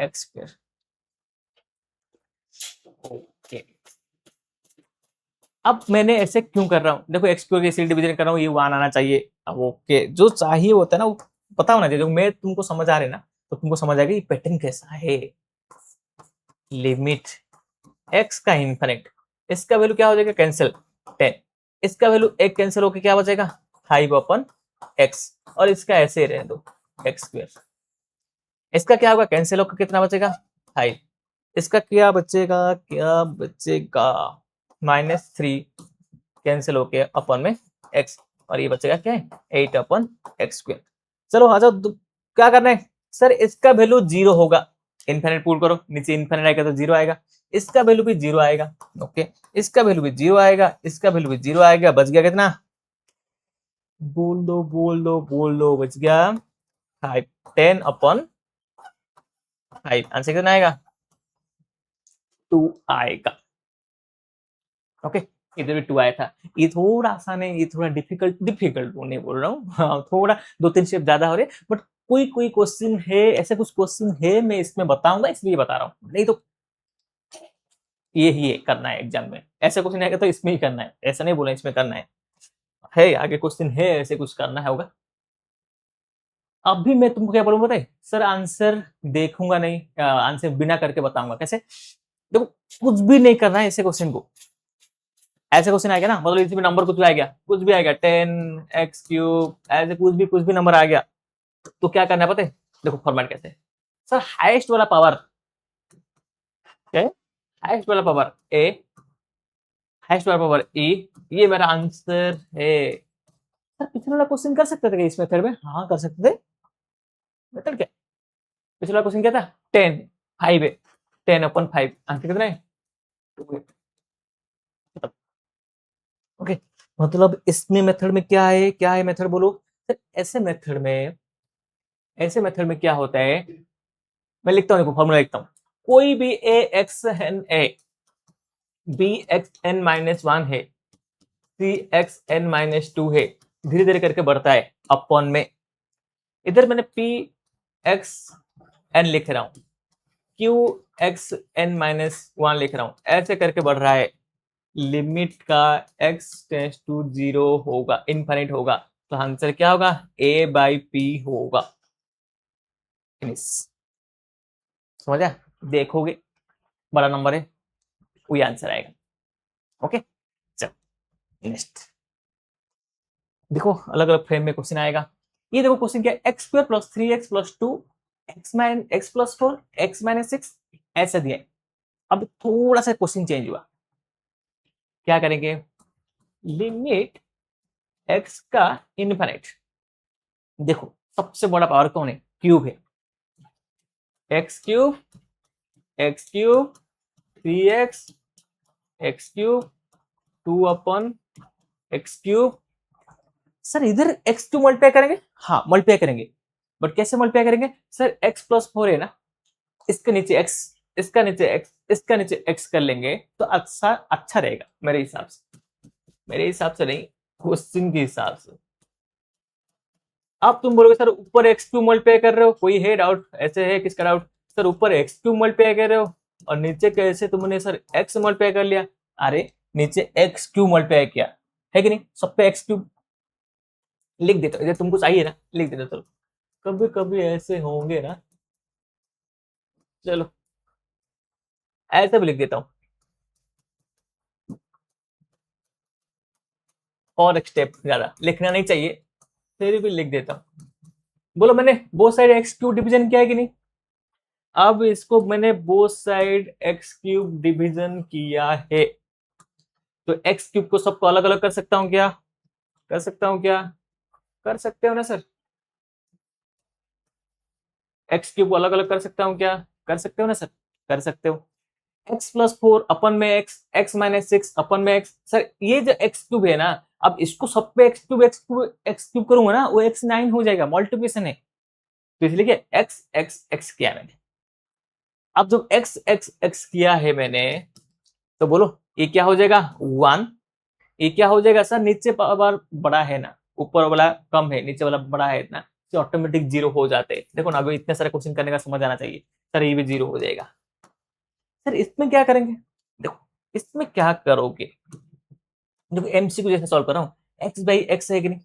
x², ओके। अब मैंने ऐसे क्यों कर रहा हूं, देखो x² के इसी डिवीजन कर रहा हूं, ये 1 आना चाहिए, अब ओके जो चाहिए होता है ना वो पता होना चाहिए, मैं तुमको समझ आ रहे ना तो तुमको समझ आएगा ये पैटर्न कैसा है। लिमिट x का इनफिनिट, इसका वैल्यू क्या हो जाएगा कैंसिल 10, इसका वैल्यू एक कैंसिल होकर क्या बचेगा 5 अपन x, और इसका ऐसे ही रहने दो x², इसका क्या होगा कैंसिल होकर कितना बचेगा 5, इसका क्या बचेगा -3 कैंसिल होके अपन में x, और ये बचेगा क्या है 8 अपन x²। चलो आ जाओ, क्या करना है सर, इसका वैल्यू 0 होगा, इनफिनिट पुट करो, नीचे इनफिनिट आएगा तो 0 आएगा, इसका वैल्यू भी 0 आएगा, ओके इसका वैल्यू भी 0 आएगा, इसका वैल्यू भी 0 आएगा, बच गया कितना, बोल दो बोल दो बोल दो, बच गया 5, 10 अपन 5, आंसर कितना आएगा 2 आएगा, ओके इधर भी 2 आया था। ये थोड़ा आसान है, ये थोड़ा डिफिकल्ट डिफिकल्ट नहीं बोल रहा हूँ, हाँ, थोड़ा 2-3 स्टेप ज्यादा हो रहे, बट कोई कोई क्वेश्चन है, ऐसे कुछ क्वेश्चन है मैं इसमें बताऊंगा इसलिए बता रहा हूँ, नहीं तो ये ही करना है एग्जाम में, ऐसा क्वेश्चन आएगा तो इसमें ही करना है, ऐसा नहीं बोला इसमें करना है आगे क्वेश्चन है ऐसे कुछ करना है होगा। अब भी मैं तुमको क्या बोलूंगा पता है सर, आंसर देखूंगा नहीं, आंसर बिना करके बताऊंगा कैसे, देखो कुछ भी नहीं करना है ऐसे क्वेश्चन को, ऐसे क्वेश्चन आएगा ना, मतलब इसमें नंबर कुछ भी आएगा 10x³ ऐसे कुछ भी नंबर आ गया, तो क्या करना है पता है, देखो फॉर्मेट कैसे है सर, हाईएस्ट वाला पावर क्या है, हाईएस्ट वाला पावर ए, हाईएस्ट वाला पावर ई, ये मेरा आंसर है। सर पिछले वाला क्वेश्चन कर सकते थे क्या इस मेथड में, हाँ कर सकते थे, मेथड क्या, पिछला क्वेश्चन क्या था 10, 5 है, 10/5 आंसर कितना है 2 है, ओके मतलब इसमें मेथड में क्या है मेथड बोलो, सर ऐसे मेथड में क्या होता है, मैं लिखता हूँ, देखो फॉर्मूला लिखता हूँ, कोई भी a x n a b x n minus one है, c x n minus two है, धीरे धीरे करके बढ़ता है अपॉन में। इधर मैंने पी एक्स एन लिख रहा हूं, q x n minus one लिख रहा हूं, ऐसे करके बढ़ रहा है। लिमिट का एक्स टेंड्स टू जीरो होगा, इनफाइनाइट होगा, तो आंसर क्या होगा, ए बाई पी होगा। समझा, देखोगे बड़ा नंबर है, वही आंसर आएगा। ओके, चलो नेक्स्ट देखो, अलग अलग फ्रेम में क्वेश्चन आएगा। ये देखो क्वेश्चन क्या है, x square plus 3x plus 2 x plus 4 x minus 6 ऐसा दिया है। अब थोड़ा सा क्वेश्चन चेंज हुआ, क्या करेंगे, लिमिट एक्स का इनफिनिट, देखो सबसे बड़ा पावर कौन है, क्यूब है, x cube 3x x cube 2 upon x cube. Sir इधर एक्स क्यूब मल्टीप्लाई करेंगे, हाँ मल्टीप्लाई करेंगे, बट कैसे मल्टीप्लाई करेंगे सर, एक्स प्लस 4 है ना, इसके नीचे एक्स, इसका नीचे एक्स, इसका नीचे एक्स कर लेंगे तो अच्छा रहेगा मेरे हिसाब से, मेरे हिसाब से नहीं, क्वेश्चन के हिसाब से। अब तुम बोलोगे सर ऊपर एक्स क्यूब मल्टीप्लाई कर रहे हो, कोई है डाउट, ऐसे है किसका डाउट, सर ऊपर एक्स क्यूब मल्टीप्लाई कर रहे हो और नीचे कैसे तुमने सर एक्स मल्टीप्लाई कर लिया, अरे नीचे एक्स क्यूब मल्टीप्लाई किया है कि नहीं, सब पे एक्स क्यूब लिख देता हूँ, तुमको चाहिए ना लिख देता, चलो कभी कभी ऐसे होंगे ना, चलो ऐसे भी लिख देता हूँ, और एक स्टेप ज्यादा लिखना नहीं चाहिए, फिर भी लिख देता हूँ। बोलो मैंने both side x cube division किया है कि नहीं, अब इसको मैंने both side x cube division किया है, तो एक्स क्यूब को सबको अलग अलग कर सकता हूं क्या, कर सकता हूं क्या, कर सकते हो ना सर, एक्स क्यूब को अलग अलग कर सकता हूं क्या, कर सकते हो ना सर, कर सकते हो। एक्स प्लस 4 अपन में एक्स, एक्स माइनस 6 अपन में एक्स, सर ये जो एक्स क्यूब है ना, अब इसको सब पे एक्स क्यूब करूंगा ना, वो एक्स 9 हो जाएगा, मल्टीप्लिकेशन है, तो इसलिए क्या एक्स एक्स एक्स किया मैंने। अब जब एक्स एक्स एक्स किया है मैंने, तो बोलो ये क्या हो जाएगा 1, ये क्या हो जाएगा सर, नीचे पावर बड़ा है ना, ऊपर वाला कम है, नीचे वाला बड़ा है ना, तो ऑटोमेटिक जीरो हो जाते हैं। देखो ना, अभी इतने सारे क्वेश्चन करने का समझ आना चाहिए, सर ये भी जीरो हो जाएगा। सर इसमें क्या करेंगे, देखो इसमें क्या करोगे, देखो एमसीक्यू जैसे सॉल्व कर रहा हूँ, एक्स बाई एक्स है कि नहीं,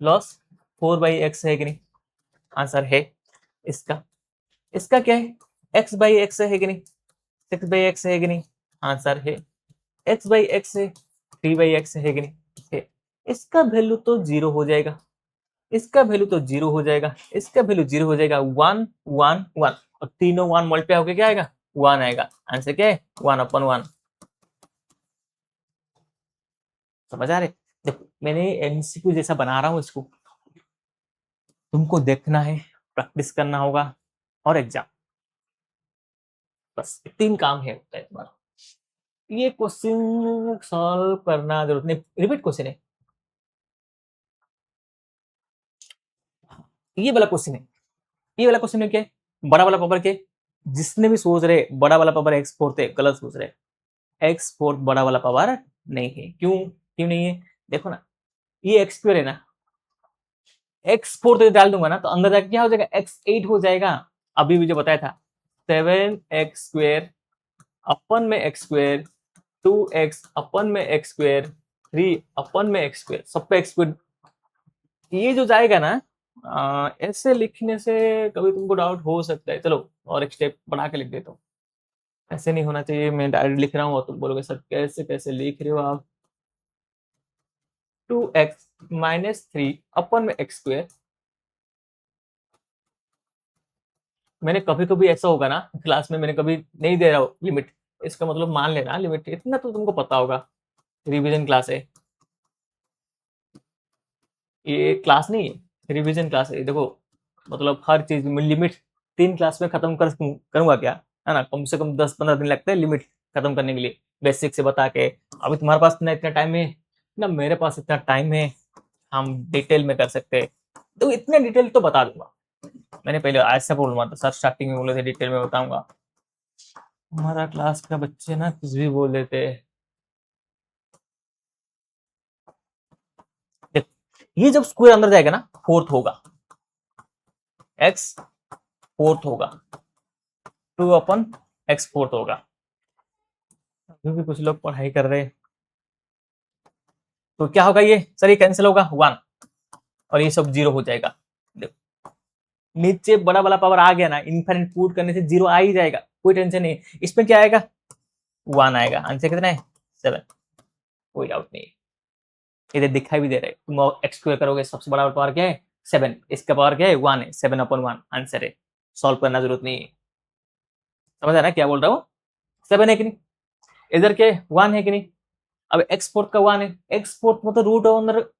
लॉस 4/x है कि नहीं, आंसर है इसका। इसका क्या है, एक्स बाई एक्स है कि नहीं, 6/x है कि नहीं, आंसर है। एक्स बाई एक्स है, 3/x है कि नहीं, है। इसका वैल्यू तो जीरो हो जाएगा, इसका वैल्यू तो जीरो हो जाएगा, इसका वैल्यू जीरो हो जाएगा, 1 1 1, और तीनों 1 मल्टीप्लाई होकर क्या आएगा, 1 आएगा, आंसर क्या है 1/1। समझ आ रहे, देखो मैंने एमसीक्यू जैसा बना रहा हूँ इसको, तुमको देखना है, प्रैक्टिस करना होगा, और एग्जाम, बस 3 काम है तुम्हारा। ये क्वेश्चन सॉल्व करना जरूरत नहीं, रिपीट क्वेश्चन है, ये वाला क्वेश्चन है, ये वाला क्वेश्चन है क्या है, बड़ा वाला पावर के, जिसने भी सोच रहे बड़ा वाला पावर एक्स फोर्थ है, गलत सोच रहे, एक्स फोर्थ बड़ा वाला पावर नहीं है, क्यों क्यों नहीं है, देखो ना ये एक्स स्क्वायर है ना, एक्स फोर्थ डाल दूंगा ना तो अंदर जाके क्या हो जाएगा, एक्स 8 हो जाएगा। अभी भी जो बताया था 7x² अपन में एक्स स्क्वायर, 2x अपन में एक्स स्क्वायर, 3 अपन में एक्स स्क्वायर, सब पे एक्स स्क्वायर, ये जो जाएगा ना, ऐसे लिखने से कभी तुमको डाउट हो सकता है, चलो और एक स्टेप बढ़ा के लिख देता हूँ, ऐसे नहीं होना चाहिए, मैं डायरेक्ट लिख रहा हूँ और तुम बोलोगे सर कैसे कैसे लिख रहे हो आप, 2x - 3 अपन में एक्स स्क्वायर, मैंने कभी कभी ऐसा होगा ना क्लास में, मैंने कभी नहीं दे रहा हूँ लिमिट, इसका मतलब मान लेना लिमिट, इतना तो तुमको पता होगा, रिवीजन क्लास है, ये क्लास नहीं है रिवीजन क्लास है, देखो मतलब हर चीज में लिमिट 3 क्लास में खत्म करूंगा क्या, है ना, कम से कम 10-15 दिन लगते हैं लिमिट खत्म करने के लिए, बेसिक से बता के। अभी तुम्हारे पास ना इतना टाइम है, ना मेरे पास इतना टाइम है, हम डिटेल में कर सकते हैं, तो इतने डिटेल तो बता दूंगा। मैंने पहले ऐसा बोलूंगा था सर, स्टार्टिंग में बोले थे डिटेल में बताऊंगा। हमारा क्लास का बच्चे ना कुछ भी बोल देते हैं। देख, ये जब स्क्वायर अंदर जाएगा ना, फोर्थ होगा, एक्स फोर्थ होगा, 2/x फोर्थ होगा। क्योंकि कुछ लोग पढ़ाई कर रहे हैं, तो क्या होगा ये सर, ये कैंसिल होगा 1 और ये सब 0 हो जाएगा। देखो नीचे बड़ा वाला पावर आ गया ना, इनफाइनाइट पुट करने से 0 आ ही जाएगा, कोई टेंशन नहीं। इसमें क्या आएगा, 1 आएगा। आंसर कितना है, 7। कोई डाउट नहीं, इधर दिखाई भी दे रहा है। तुम एक्स स्क्वायर करोगे, सबसे बड़ा पावर क्या है, 7, इसका पावर क्या है, 1 है, 7/1 आंसर है। सॉल्व करना जरूरत नहीं है। समझ आ रहा है क्या बोल रहा हूँ, 7 है कि नहीं, इधर के 1 है कि नहीं। अब एक्स फोर्थ का 1 है, एक्स फोर्थ मतलब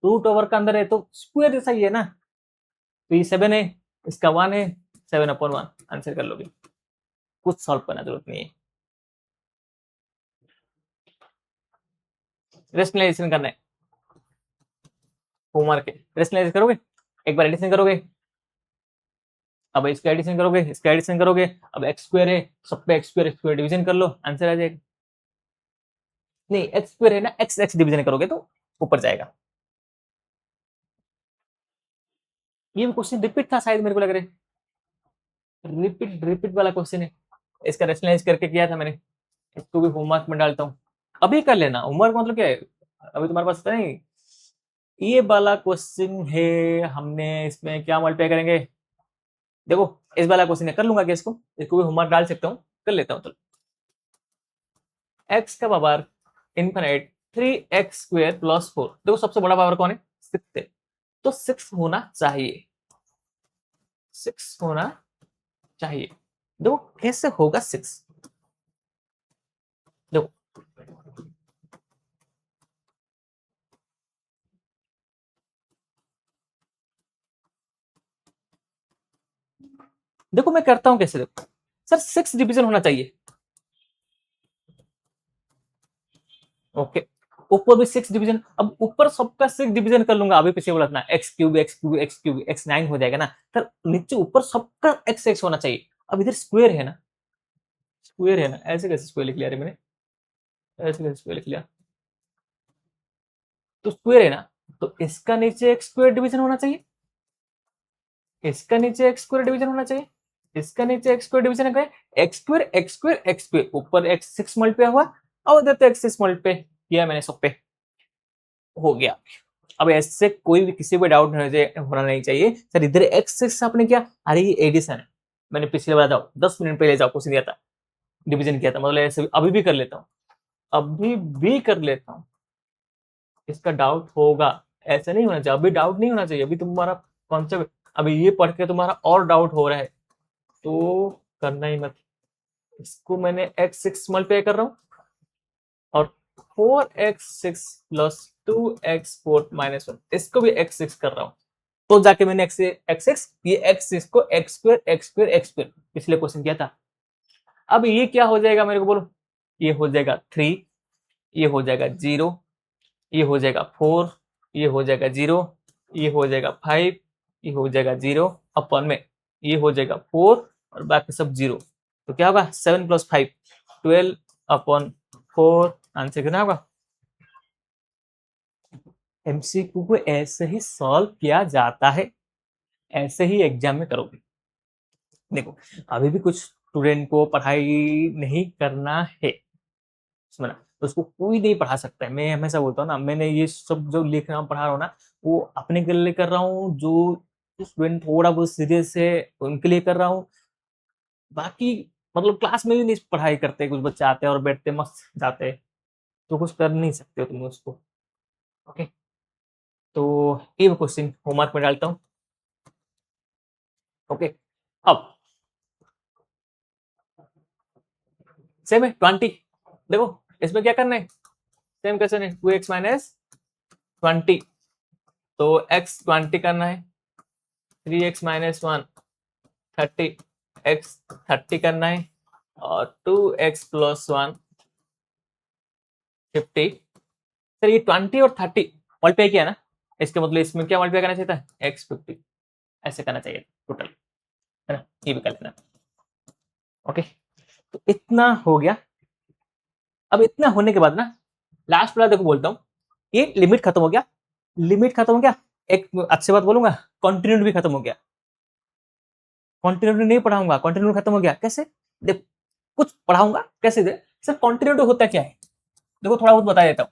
रूट ओवर का अंदर है, तो स्क्वायर जैसा ही है ना। तो ये 7 है, इसका 1 है, 7/1 आंसर कर लोगे। कुछ सॉल्व करना जरूरत नहीं है। रेशनलाइजेशन करना है, होमवर्क है। रेशनलाइज करोगे, एक बार एडिशन करोगे, अब इसका एडिशन करोगे, इसका एडिशन करोगे, अब एक्स स्क्वायर है, सब पे एक्स स्क्वायर डिवीजन कर लो, आंसर आ जाएगा। नहीं, एक्स स्क्वायर है ना, एक्स एक्स डिवीजन करोगे तो ऊपर जाएगा। ये क्वेश्चन रिपीट था शायद, मेरे को लग रहा है रिपीट रिपीट वाला क्वेश्चन है। इसका रेशनलाइज करके किया था मैंने, इसको भी होमवर्क में डालता हूँ। अभी कर लेना होमवर्क, मतलब क्या है, अभी तुम्हारे पास नहीं। ये वाला क्वेश्चन है, हमने इसमें क्या मल्टीप्लाई करेंगे, देखो इस वाला क्वेश्चन है, कर लूंगा क्या इसको, इसको भी होमवर्क डाल सकता हूँ, कर लेता हूँ। चलो, एक्स का पावर इनफिनिट 3x² + 4, देखो सबसे बड़ा पावर कौन है, 6 है, तो 6 होना चाहिए, 6 होना चाहिए। देखो कैसे होगा 6, देखो देखो मैं करता हूं कैसे, देखो सर 6 डिवीजन होना चाहिए, ओके। ऊपर भी 6 डिवीजन, अब ऊपर सबका 6 डिवीजन कर लूंगा, अभी पीछे बोला था x³ x³ x³ x9 हो जाएगा ना, सर नीचे ऊपर सबका x होना चाहिए। अब इधर स्क्वायर है ना, स्क्वायर है ना, ऐसे कैसे स्क्वायर लिख लिया रे मैंने, ऐसे कैसे स्क्वायर लिख लिया, तो स्क्वायर है ना, तो इसका नीचे x² डिवीजन होना चाहिए, इसका नीचे x² डिवीजन होना चाहिए, इसका नीचे x² डिवीजन है, x² x² x² ऊपर x6 मल्टीप्लाई हुआ, और इधर तो x6 मल्टीप्लाई किया मैंने सब पे, हो गया। अब ऐसे कोई भी किसी भी डाउट होना नहीं चाहिए सर, इधर x6 आपने क्या, अरे ये एडिशन है, मैंने पिछले बार जाओ 10 मिनट पहले जाओ क्वेश्चन दिया था, डिवीजन किया था, मतलब ऐसे अभी भी कर लेता हूँ, अभी भी कर लेता हूँ। इसका डाउट होगा, ऐसा नहीं होना चाहिए, अभी डाउट नहीं होना चाहिए, अभी तुम्हारा कॉन्सेप्ट, अभी ये पढ़ के तुम्हारा और डाउट हो रहा है, तो करना ही मत। इसको मैंने x6 मल्टीप्लाई कर रहा हूँ, और 4x6 + 2x4 - 1, इसको भी x6 कर रहा हूँ, तो जाके मैंने x6 ये x6 को x² पिछले क्वेश्चन किया था। अब ये क्या हो जाएगा मेरे को बोलो, ये हो जाएगा 3, ये हो जाएगा 0, ये हो जाएगा 4, ये हो जाएगा 0, ये हो जाएगा 5, ये हो जाएगा 0 अपन में, ये हो जाएगा 4 और बाकी सब 0, तो क्या होगा 7 + 5 12/4, आंसर कितना होगा। एमसीक्यू को ऐसे ही सॉल्व किया जाता है, ऐसे ही एग्जाम में करोगे। देखो अभी भी कुछ स्टूडेंट को पढ़ाई नहीं करना है, समझना, तो उसको कोई नहीं पढ़ा सकता है। मैं हमेशा बोलता हूँ ना, मैंने ये सब जो लिख रहा हूँ पढ़ा रहा हूँ ना, वो अपने के लिए कर रहा हूँ, जो स्टूडेंट थोड़ा बहुत सीरियस है उनके लिए कर रहा हूँ। बाकी मतलब क्लास में भी नहीं पढ़ाई करते, कुछ बच्चे आते हैं और बैठते मस्त जाते हैं, तो कुछ कर नहीं सकते हो तुम उसको, ओके। तो ये क्वेश्चन होमवर्क में डालता हूँ, ओके। अब सेम है 20, देखो इसमें क्या करना है, सेम क्वेश्चन है 2x - 20, तो x 20 करना है, 3x - 1 30, x 30 करना है, और 2x + 1 50। सर ये 20 और 30 मल्टीप्लाई किया ना, इसके मतलब इसमें क्या मल्टीप्लाई करना चाहिए था, x50 ऐसे करना चाहिए टोटल, है ना, ये भी कर लेना। ओके, तो इतना हो गया। अब इतना होने के बाद ना लास्ट वाला देखो बोलता हूं, ये लिमिट खत्म हो गया, लिमिट खत्म हो गया, एक अच्छी बात बोलूंगा, कॉन्टिन्यूटी भी खत्म हो गया। कॉन्टिन्यूटी नहीं पढ़ाऊंगा, कॉन्टिन्यूटी खत्म हो गया कैसे, देख कुछ पढ़ाऊंगा कैसे दे सर, कॉन्टिन्यूटी होता क्या है, देखो थोड़ा बहुत बता देता हूँ,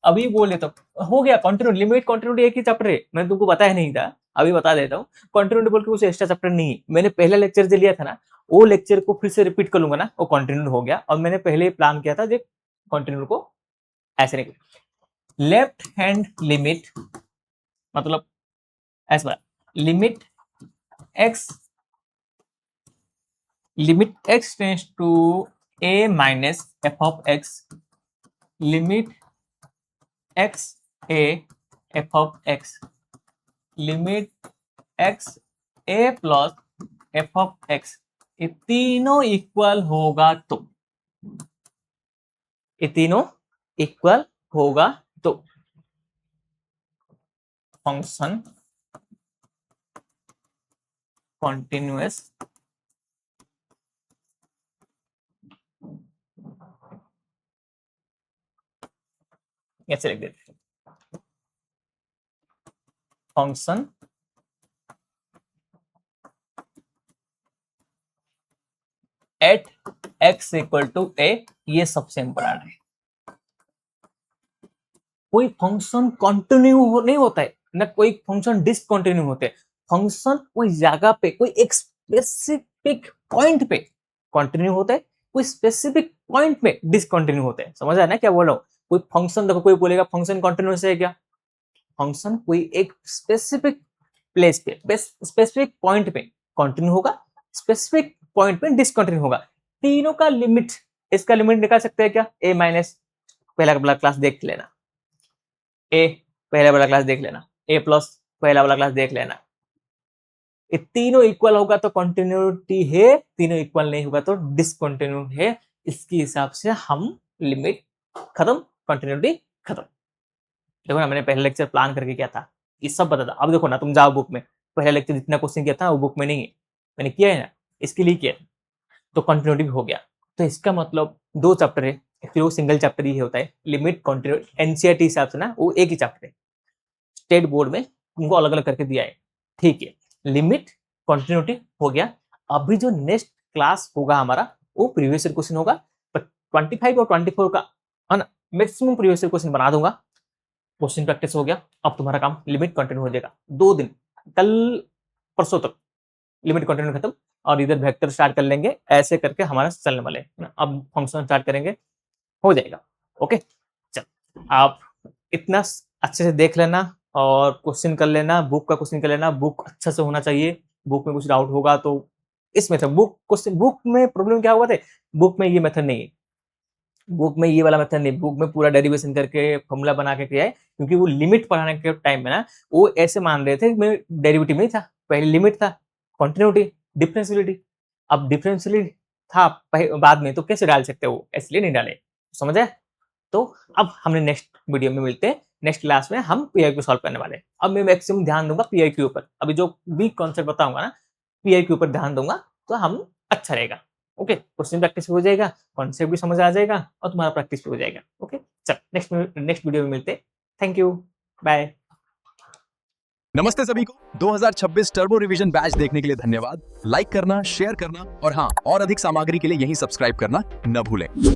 अभी बोल देता हूँ, हो गया कॉन्टिन्यूटी, लिमिट कॉन्टिन्यूटी एक ही चैप्टर है, मैंने तुमको बताया नहीं था, अभी बता देता हूँ। कॉन्टिन्यूटी बोल के कुछ एक्स्ट्रा चैप्टर नहीं है, मैंने पहला लेक्चर जो लिया था ना, वो लेक्चर को फिर से रिपीट कर लूंगा ना, वो कॉन्टिन्यूटी हो गया। और मैंने पहले ही प्लान किया था जो कॉन्टिन्यूटी को ऐसे नहीं, लेफ्ट हैंड लिमिट मतलब ऐसा, limit x tends to a minus f of x, limit x a f of x, limit x a plus f of x, ये तीनों इक्वल होगा तो, ये तीनों इक्वल होगा तो फंक्शन कॉन्टिन्यूअस ऐसे लिख देते, function at x equal to a, ये सबसे इंपॉर्टेंट है। कोई फंक्शन कंटिन्यू नहीं होता है ना, कोई फंक्शन डिसकंटिन्यू होते हैं, फंक्शन कोई जगह पे कोई एक स्पेसिफिक पॉइंट पे कंटिन्यू होता है, कोई स्पेसिफिक पॉइंट पे डिसकंटिन्यू होते हैं, समझ आया ना क्या बोल रहा हूँ। कोई फंक्शन देखो, कोई बोलेगा फंक्शन कंटिन्यूअस है क्या, फंक्शन कोई एक स्पेसिफिक प्लेस पे स्पेसिफिक पॉइंट पे कंटिन्यू होगा, स्पेसिफिक पॉइंट पे डिसकंटिन्यू होगा, तीनों का लिमिट, इसका लिमिट निकाल सकते हैं क्या, a माइनस पहला वाला क्लास देख लेना, a पहला वाला क्लास देख लेना, a प्लस पहला वाला क्लास देख लेना, ये तीनों इक्वल होगा तो कंटिन्यूटी है, तीनों इक्वल नहीं होगा तो डिसकंटिन्यू है, इसके हिसाब से हम लिमिट खत्म, कंटिन्यूटी खत्म। देखो ना मैंने पहले लेक्चर प्लान करके क्या था, ये सब बता था। अब देखो ना तुम जाओ बुक में, पहले लेक्चर जितना क्वेश्चन किया था वो बुक में नहीं है, मैंने किया है ना, इसके लिए किया, तो कंटिन्यूटी भी हो गया। तो इसका मतलब दो चैप्टर है, एक्चुअली वो सिंगल चैप्टर ही होता है, लिमिट कंटिन्यूटी एनसीईआरटी हिसाब से ना वो एक ही चैप्टर है, स्टेट बोर्ड में तुमको अलग अलग करके दिया है, ठीक है। लिमिट कंटिन्यूटी हो गया, अभी जो नेक्स्ट क्लास होगा हमारा वो प्रीवियस ईयर क्वेश्चन होगा, 25 और 24 का है ना, मैक्सिमम प्रीवियस ईयर क्वेश्चन बना दूंगा, क्वेश्चन प्रैक्टिस हो गया। अब तुम्हारा काम लिमिट कंटिन्यू हो जाएगा, 2 दिन कल परसों तक लिमिट कंटिन्यू खत्म, और इधर वेक्टर स्टार्ट कर लेंगे, ऐसे करके हमारा चलने वाले हैं। अब फंक्शन स्टार्ट करेंगे, हो जाएगा। ओके चल, आप इतना अच्छे से देख लेना और क्वेश्चन कर लेना, बुक का क्वेश्चन कर लेना, बुक अच्छा से होना चाहिए, बुक में कुछ डाउट होगा तो इस मेथड, बुक क्वेश्चन, बुक में प्रॉब्लम क्या हुआ थे, बुक में ये मेथड नहीं है, बुक में ये वाला मेथड नहीं, बुक में पूरा डेरिवेशन करके फॉर्मूला बना के किया है, क्योंकि वो लिमिट पढ़ाने के टाइम में ना वो ऐसे मान रहे थे मैं डेरिवेटिव नहीं था, पहले लिमिट था, कंटिन्यूटी, डिफरेंशियलिटी, अब डिफरेंशियलिटी था बाद में, तो कैसे डाल सकते हो, इसलिए नहीं डाले, समझ आए। तो अब हमने नेक्स्ट वीडियो में मिलते हैं, नेक्स्ट क्लास में हम पीआईक्यू सॉल्व करने वाले हैं। अब मैं मैक्सिमम ध्यान दूंगा पीआईक्यू ऊपर, अभी जो वीक कॉन्सेप्ट बताऊंगा ना पीआईक्यू ऊपर ध्यान दूंगा, तो हम अच्छा रहेगा। ओके, क्वेश्चन प्रैक्टिस हो जाएगा, कॉन्सेप्ट भी समझ आ जाएगा और तुम्हारा प्रैक्टिस भी हो जाएगा। ओके चल, नेक्स्ट वीडियो में मिलते हैं, थैंक यू, बाय। नमस्ते सभी को, 2026 टर्बो रिवीजन बैच देखने के लिए धन्यवाद। लाइक करना, शेयर करना और हाँ, और अधिक सामग्री के लिए यहीं सब्सक्राइब करना न भूलें।